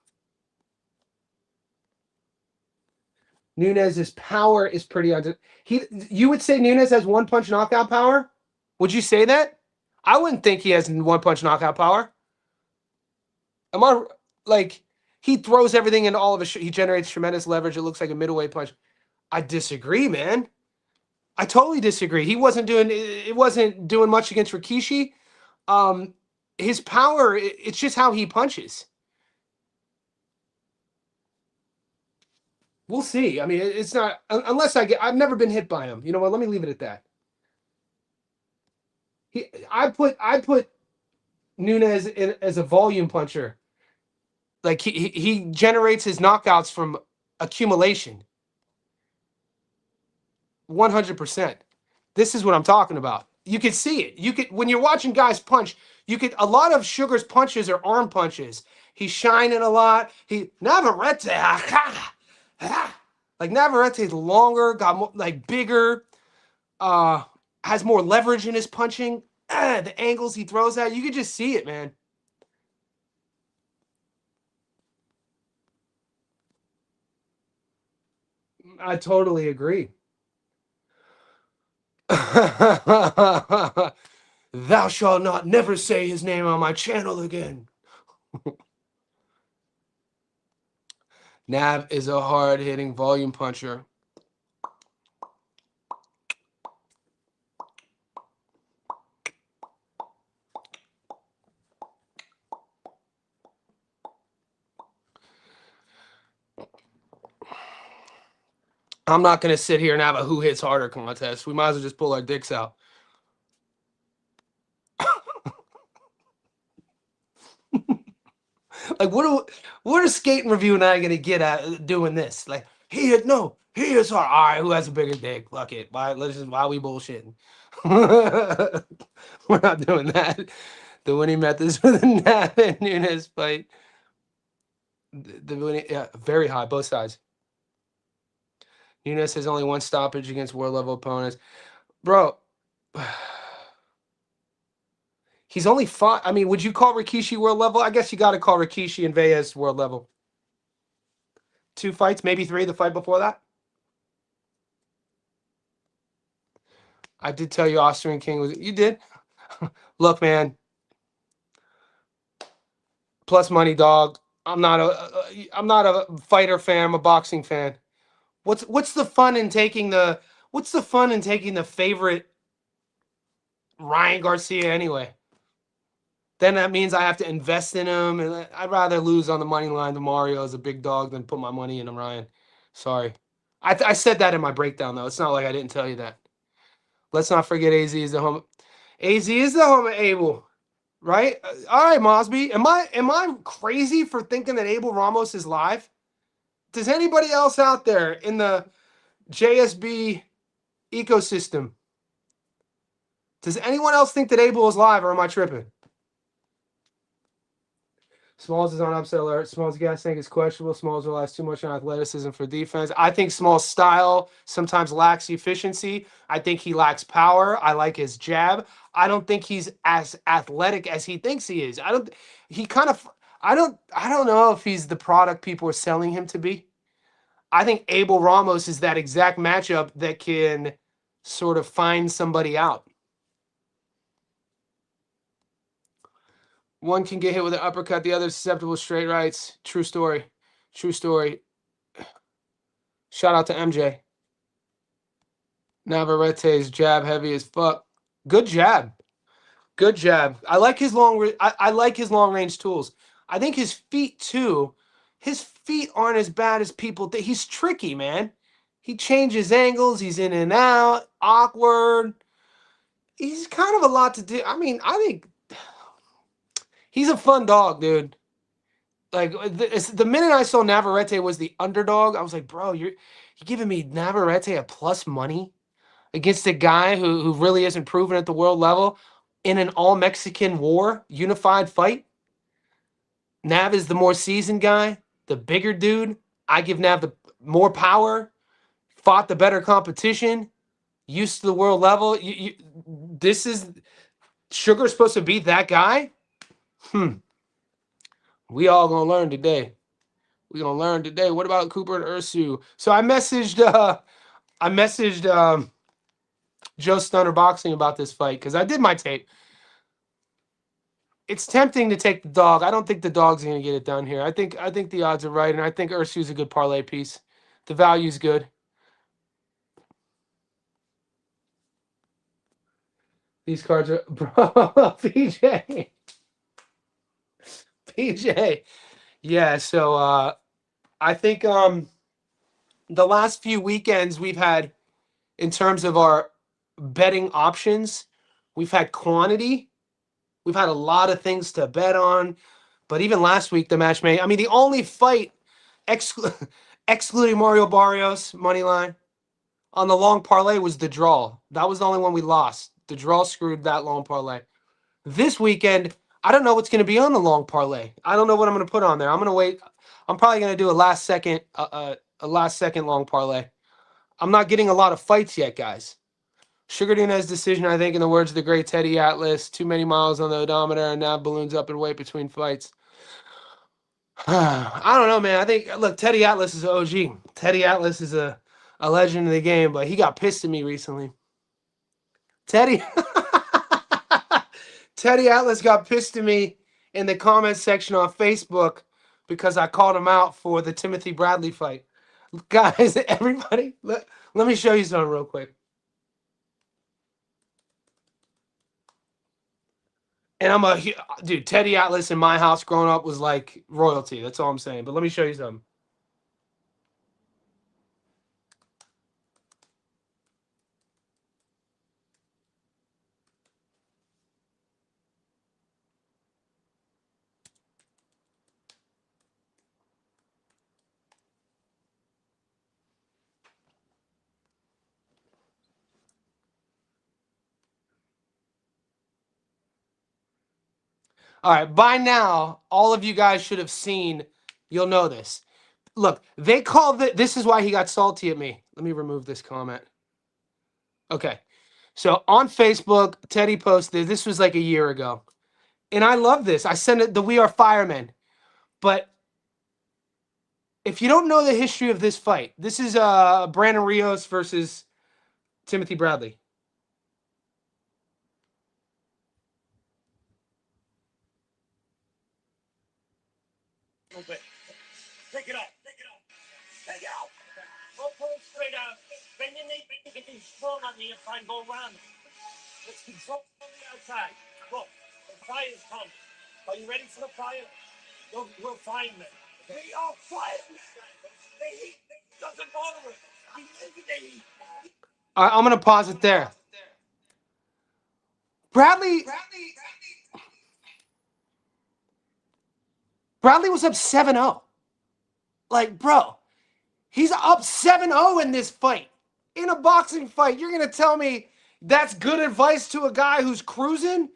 Nunez's power is pretty under. You would say Nunez has one punch knockout power? Would you say that? I wouldn't think he has one punch knockout power. Am I like he throws everything into all of his? He generates tremendous leverage. It looks like a middleweight punch. I disagree, man. I totally disagree. He wasn't doing it. Wasn't doing much against Rikishi. Um, his power. It's just how he punches. We'll see. I mean, it's not unless I get. I've never been hit by him. You know what? Let me leave it at that. I put Nunez in, as a volume puncher. Like he generates his knockouts from accumulation. 100%. This is what I'm talking about. You could see it. You could when you're watching guys punch. You could a lot of Sugar's punches are arm punches. He's shining a lot. He Navarrete. Like Navarrete's longer, got more, like bigger. Has more leverage in his punching. The angles he throws at, you could just see it, man. I totally agree. Thou shalt not never say his name on my channel again. Nav is a hard hitting volume puncher. I'm not going to sit here and have a who hits harder contest. We might as well just pull our dicks out. Like, what are Skate and Review and I going to get at doing this? Like, he hit hard. All right, who has a bigger dick? Fuck it. Why we bullshitting? We're not doing that. The winning methods for the Nav and Nunez fight. The winning, yeah, very high, both sides. Nunez has only one stoppage against world level opponents. Bro, he's only fought. I mean, would you call Rikishi world level? I guess you got to call Rikishi and Veyes world level. 2 fights, maybe 3 the fight before that. I did tell you Austrian King was. You did? Look, man. Plus money, dog. I'm not a fighter fan. I'm a boxing fan. What's the fun in taking the favorite Ryan Garcia anyway? Then that means I have to invest in him, and I'd rather lose on the money line to Mario as a big dog than put my money into Ryan. Sorry, I said that in my breakdown though. It's not like I didn't tell you that. Let's not forget AZ is the home. AZ is the home of Abel, right? All right, Mosby. Am I crazy for thinking that Abel Ramos is live? Does anybody else out there in the JSB ecosystem? Does anyone else think that Abel is live, or am I tripping? Smalls is on upset alert. Smalls' gas tank is questionable. Smalls relies too much on athleticism for defense. I think Smalls' style sometimes lacks efficiency. I think he lacks power. I like his jab. I don't think he's as athletic as he thinks he is. I don't. He kind of. I don't know if he's the product people are selling him to be. I think Abel Ramos is that exact matchup that can sort of find somebody out. One can get hit with an uppercut, the other is susceptible to straight rights. True story. True story. Shout out to MJ. Navarrete's jab heavy as fuck. Good jab. Good jab. I like his I like his long range tools. I think his feet too. His feet aren't as bad as people think. He's tricky, man. He changes angles. He's in and out. Awkward. He's kind of a lot to do. I mean, I think he's a fun dog, dude. Like the minute I saw Navarrete was the underdog, I was like, bro, you're giving me Navarrete a plus money against a guy who really isn't proven at the world level in an all Mexican war unified fight. Nav is the more seasoned guy, the bigger dude. I give Nav the more power, fought the better competition, used to the world level. This is Sugar's supposed to beat that guy? We all gonna learn today. We gonna learn today. What about Cooper and Ursu? So I messaged Joe Stunner Boxing about this fight because I did my tape. It's tempting to take the dog. I don't think the dog's going to get it done here. I think the odds are right, and I think Ursu's a good parlay piece. The value's good. These cards are bro, PJ. PJ. Yeah, so I think the last few weekends we've had, in terms of our betting options, we've had quantity. We've had a lot of things to bet on. But even last week, the match made. I mean, the only fight, excluding Mario Barrios, money line, on the long parlay was the draw. That was the only one we lost. The draw screwed that long parlay. This weekend, I don't know what's going to be on the long parlay. I don't know what I'm going to put on there. I'm going to wait. I'm probably going to do a last second long parlay. I'm not getting a lot of fights yet, guys. Sugar Nunez decision, I think, in the words of the great Teddy Atlas, too many miles on the odometer and now balloons up in weight between fights. I don't know, man. I think, look, Teddy Atlas is an OG. Teddy Atlas is a legend of the game, but he got pissed at me recently. Teddy Atlas got pissed at me in the comments section on Facebook because I called him out for the Timothy Bradley fight. Guys, everybody, let me show you something real quick. And dude, Teddy Atlas in my house growing up was like royalty. That's all I'm saying. But let me show you something. All right, by now, all of you guys should have seen, you'll know this. Look, they call this is why he got salty at me. Let me remove this comment. Okay. So on Facebook, Teddy posted, this was like a year ago. And I love this. I sent it, the We Are Firemen. But if you don't know the history of this fight, this is Brandon Rios versus Timothy Bradley. Take it out. Take it out. Take it out. Go pull it straight out. Bend your knee. Get these strong on the inside and go around. Let's control on the outside. Look, the fire's coming. Are you ready for the fire? We're firemen. We are firemen. The heat doesn't bother us. We live in the heat. All right, I'm going to pause it there. Bradley was up 7-0. Like, bro, he's up 7-0 in this fight. In a boxing fight, you're going to tell me that's good advice to a guy who's cruising?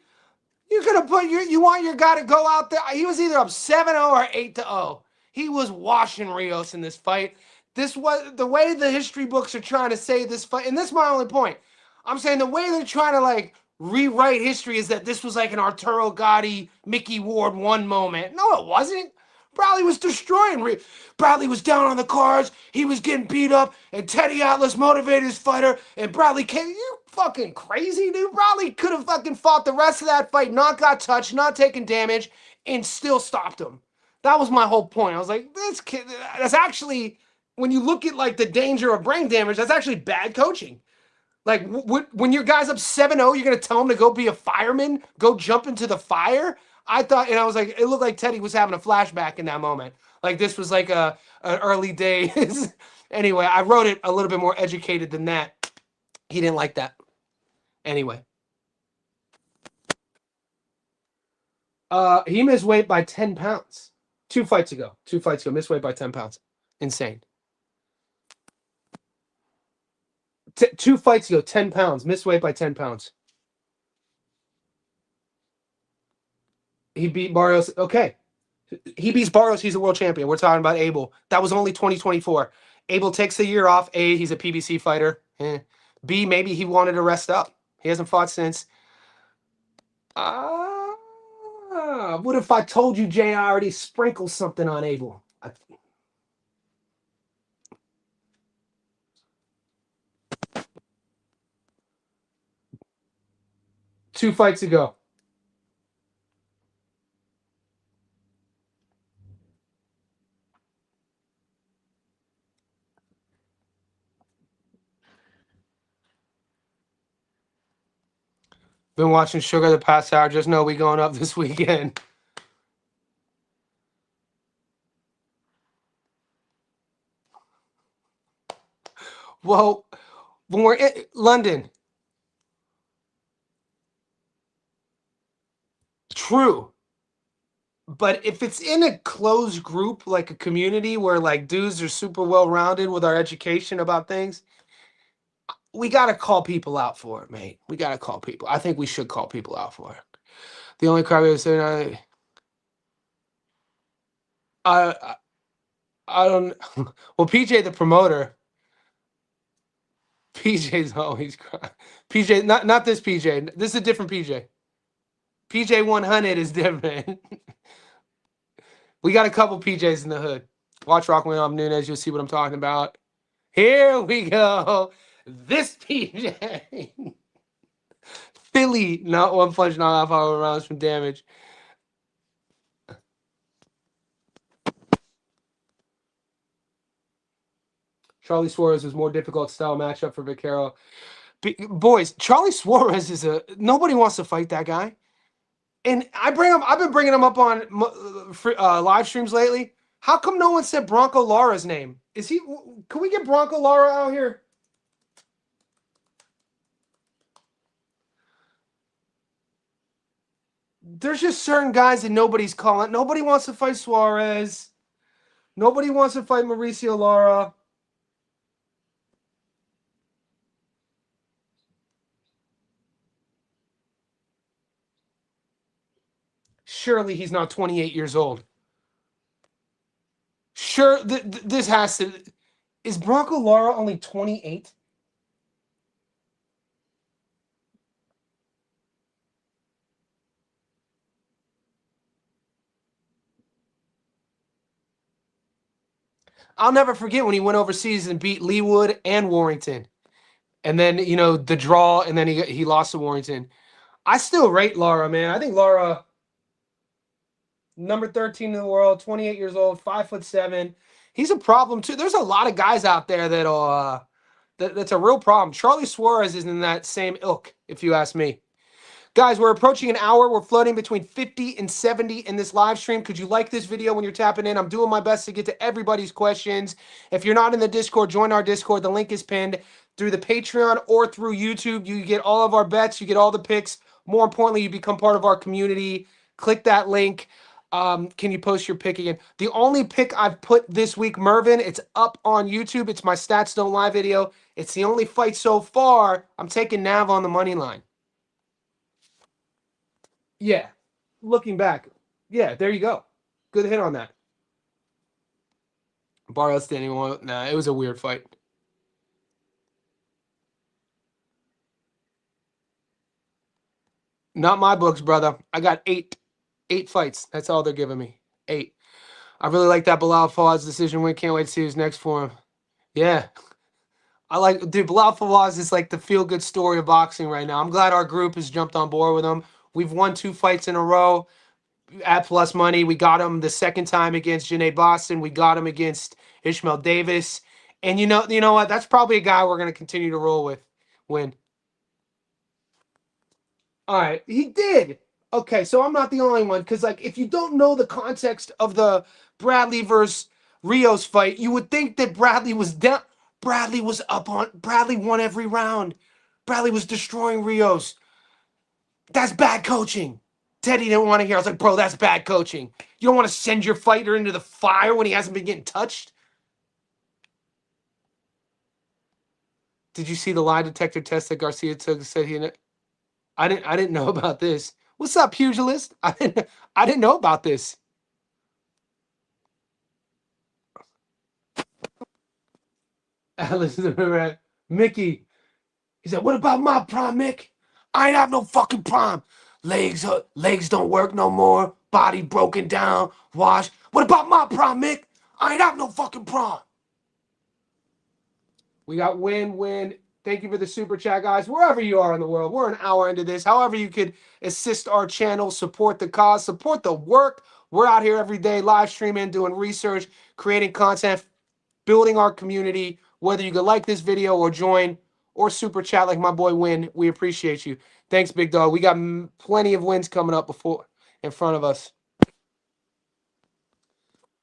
You're going to put you want your guy to go out there. He was either up 7-0 or 8-0. He was washing Rios in this fight. This was the way the history books are trying to say this fight. And this is my only point. I'm saying the way they're trying to like rewrite history is that this was like an Arturo Gatti, Mickey Ward 1 moment. No, it wasn't. Bradley was destroying. Bradley was down on the cards. He was getting beat up, and Teddy Atlas motivated his fighter. And Bradley came. You fucking crazy, dude. Bradley could have fucking fought the rest of that fight, not got touched, not taking damage, and still stopped him. That was my whole point. I was like, this kid. That's actually, when you look at like the danger of brain damage, that's actually bad coaching. Like when your guy's up 7-0, you're gonna tell him to go be a fireman, go jump into the fire. I thought, and I was like, it looked like Teddy was having a flashback in that moment. Like this was like an early days. Anyway, I wrote it a little bit more educated than that. He didn't like that. Anyway, he missed weight by 10 pounds. 2 fights ago. 2 fights ago, missed weight by 10 pounds. Insane. 2 fights ago, 10 pounds, missed weight by 10 pounds. He beat Barrios. Okay. He beats Barrios. He's a world champion. We're talking about Abel. That was only 2024. Abel takes a year off. A, he's a PBC fighter. B, maybe he wanted to rest up. He hasn't fought since. What if I told you Jay already sprinkled something on Abel? 2 fights ago. Been watching Sugar the past hour. Just know we going up this weekend. Well, when we're in London, true. But if it's in a closed group, like a community where like dudes are super well rounded with our education about things, we got to call people out for it, mate. We got to call people. I think we should call people out for it. The only crowd is saying, I don't. Well, PJ the promoter. PJ's always crying. PJ, not this PJ. This is a different PJ. PJ 100 is different. We got a couple PJs in the hood. Watch Rock with Nunez. You'll see what I'm talking about. Here we go. This PJ. Philly, not one punch, not half hour rounds from damage. Charlie Suarez was more difficult style matchup for Vaquero. Boys, Charlie Suarez is nobody wants to fight that guy. And I've been bringing him up on live streams lately. How come no one said Bronco Lara's name? Can we get Bronco Lara out here? There's just certain guys that nobody's calling. Nobody wants to fight Suarez. Nobody wants to fight Mauricio Lara. Surely he's not 28 years old. Sure, this has to. Is Bronco Lara only 28? I'll never forget when he went overseas and beat Leewood and Warrington. And then, the draw, and then he lost to Warrington. I still rate Lara, man. I think Lara, number 13 in the world, 28 years old, 5'7". He's a problem too. There's a lot of guys out there that's a real problem. Charlie Suarez is in that same ilk, if you ask me. Guys, we're approaching an hour. We're floating between 50 and 70 in this live stream. Could you like this video when you're tapping in? I'm doing my best to get to everybody's questions. If you're not in the Discord, join our Discord. The link is pinned through the Patreon or through YouTube. You get all of our bets. You get all the picks. More importantly, you become part of our community. Click that link. Can you post your pick again? The only pick I've put this week, Mervin, it's up on YouTube. It's my Stats Don't Lie video. It's the only fight so far. I'm taking Nav on the money line. Yeah, looking back, yeah, there you go. Good hit on that. Barrios standing one. Nah, it was a weird fight. Not my books, brother. I got eight fights. That's all they're giving me. 8. I really like that Bilal Fawaz decision win. Can't wait to see who's next for him. Yeah. I like, dude, Bilal Fawaz is like the feel good story of boxing right now. I'm glad our group has jumped on board with him. We've won 2 fights in a row at plus money. We got him the second time against Janae Boston. We got him against Ishmael Davis. And you know what? That's probably a guy we're going to continue to roll with. Win. All right, he did. Okay, so I'm not the only one because, like, if you don't know the context of the Bradley versus Rios fight, you would think that Bradley was down. Bradley was up on. Bradley won every round. Bradley was destroying Rios. That's bad coaching. Teddy didn't want to hear. I was like, bro, that's bad coaching. You don't want to send your fighter into the fire when he hasn't been getting touched. Did you see the lie detector test that Garcia took? Said he. I didn't know about this. What's up, pugilist? I didn't know about this. Alice, Mickey. He said, "What about my prime, Mick? I ain't have no fucking prime. Legs don't work no more. Body broken down, washed. What about my prime, Mick? I ain't have no fucking prime." We got win. Thank you for the super chat, guys. Wherever you are in the world, we're an hour into this. However, you could assist our channel, support the cause, support the work. We're out here every day, live streaming, doing research, creating content, building our community. Whether you could like this video or join or super chat like my boy Win, we appreciate you. Thanks, big dog. We got plenty of wins coming up before in front of us.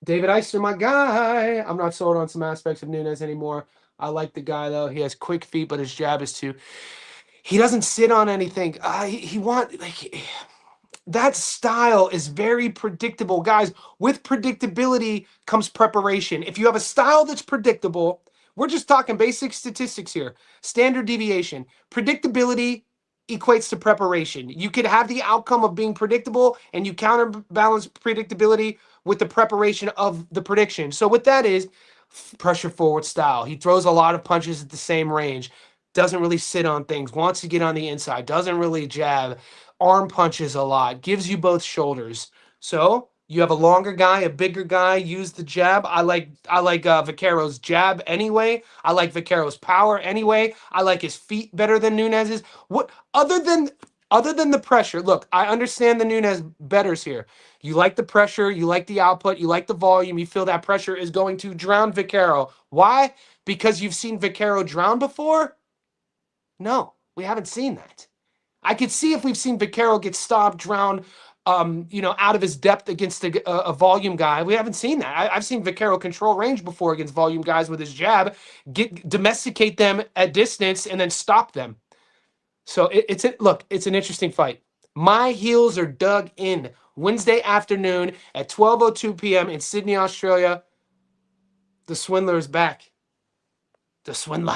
David Eister, my guy. I'm not sold on some aspects of Nunez anymore. I like the guy though. He has quick feet, but his jab is too. He doesn't sit on anything. He want like that style is very predictable, guys. With predictability comes preparation. If you have a style that's predictable, we're just talking basic statistics here. Standard deviation, predictability equates to preparation. You could have the outcome of being predictable, and you counterbalance predictability with the preparation of the prediction. So what that is, pressure forward style. He throws a lot of punches at the same range, doesn't really sit on things, wants to get on the inside, doesn't really jab, arm punches a lot, gives you both shoulders. So you have a longer guy, a bigger guy, use the jab. I like Vaquero's jab anyway. I like Vaquero's power anyway. I like his feet better than Nunez's. What other than the pressure? Look, I understand the Nunez betters here. You like the pressure, you like the output, you like the volume, you feel that pressure is going to drown Vaquero. Why? Because you've seen Vaquero drown before? No, we haven't seen that. I could see if we've seen Vaquero get stopped, drowned, out of his depth against a volume guy. We haven't seen that. I've seen Vaquero control range before against volume guys with his jab, domesticate them at distance, and then stop them. So it's an interesting fight. My heels are dug in. Wednesday afternoon at 12:02 p.m. in Sydney, Australia. The Swindler is back. The Swindler.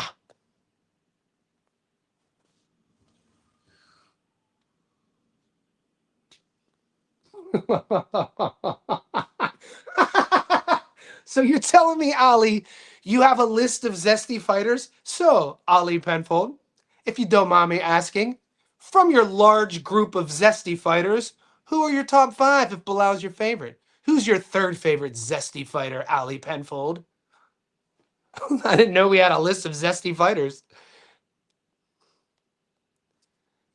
So you're telling me, Ali, you have a list of zesty fighters? So, Ali Penfold, if you don't mind me asking, from your large group of zesty fighters, who are your top 5 if Bilal's your favorite? Who's your third favorite zesty fighter, Ali Penfold? I didn't know we had a list of zesty fighters.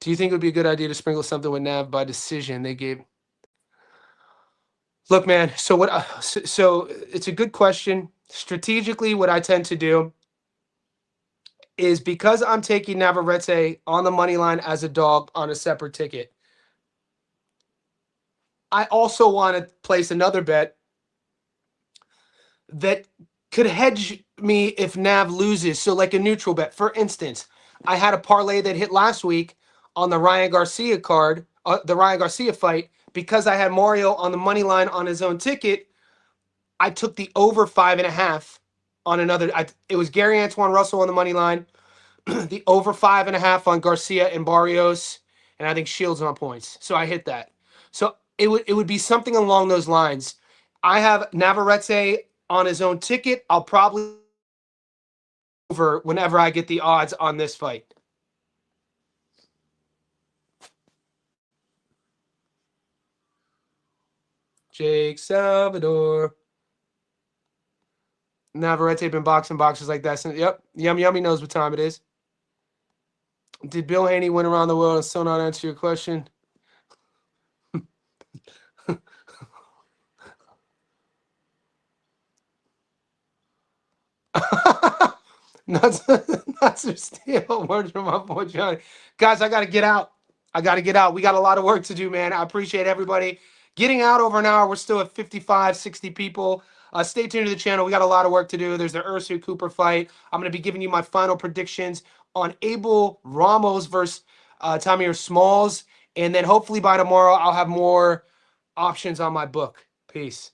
Do you think it would be a good idea to sprinkle something with Nav by decision? They gave. Look, man. So what? So it's a good question. Strategically, what I tend to do is because I'm taking Navarrete on the money line as a dog on a separate ticket. I also want to place another bet that could hedge me if Nav loses. So like a neutral bet. For instance, I had a parlay that hit last week on the Ryan Garcia card, the Ryan Garcia fight, because I had Mario on the money line on his own ticket. I took the over 5.5 on another. It was Gary Antoine Russell on the money line, the over 5.5 on Garcia and Barrios, and I think Shields on points. So I hit that. So it would be something along those lines. I have Navarrete on his own ticket. I'll probably over whenever I get the odds on this fight. Jake Salvador. Navarrete been boxing boxers like that since. Yep. Yummy knows what time it is. Did Bill Haney win around the world and still not answer your question? Nuts are steel. Words from my boy Johnny. Guys, I got to get out. I got to get out. We got a lot of work to do, man. I appreciate everybody getting out over an hour. We're still at 55, 60 people. Stay tuned to the channel. We got a lot of work to do. There's the Ursu Cooper fight. I'm going to be giving you my final predictions on Abel Ramos versus Tamir Smalls. And then hopefully by tomorrow, I'll have more options on my book. Peace.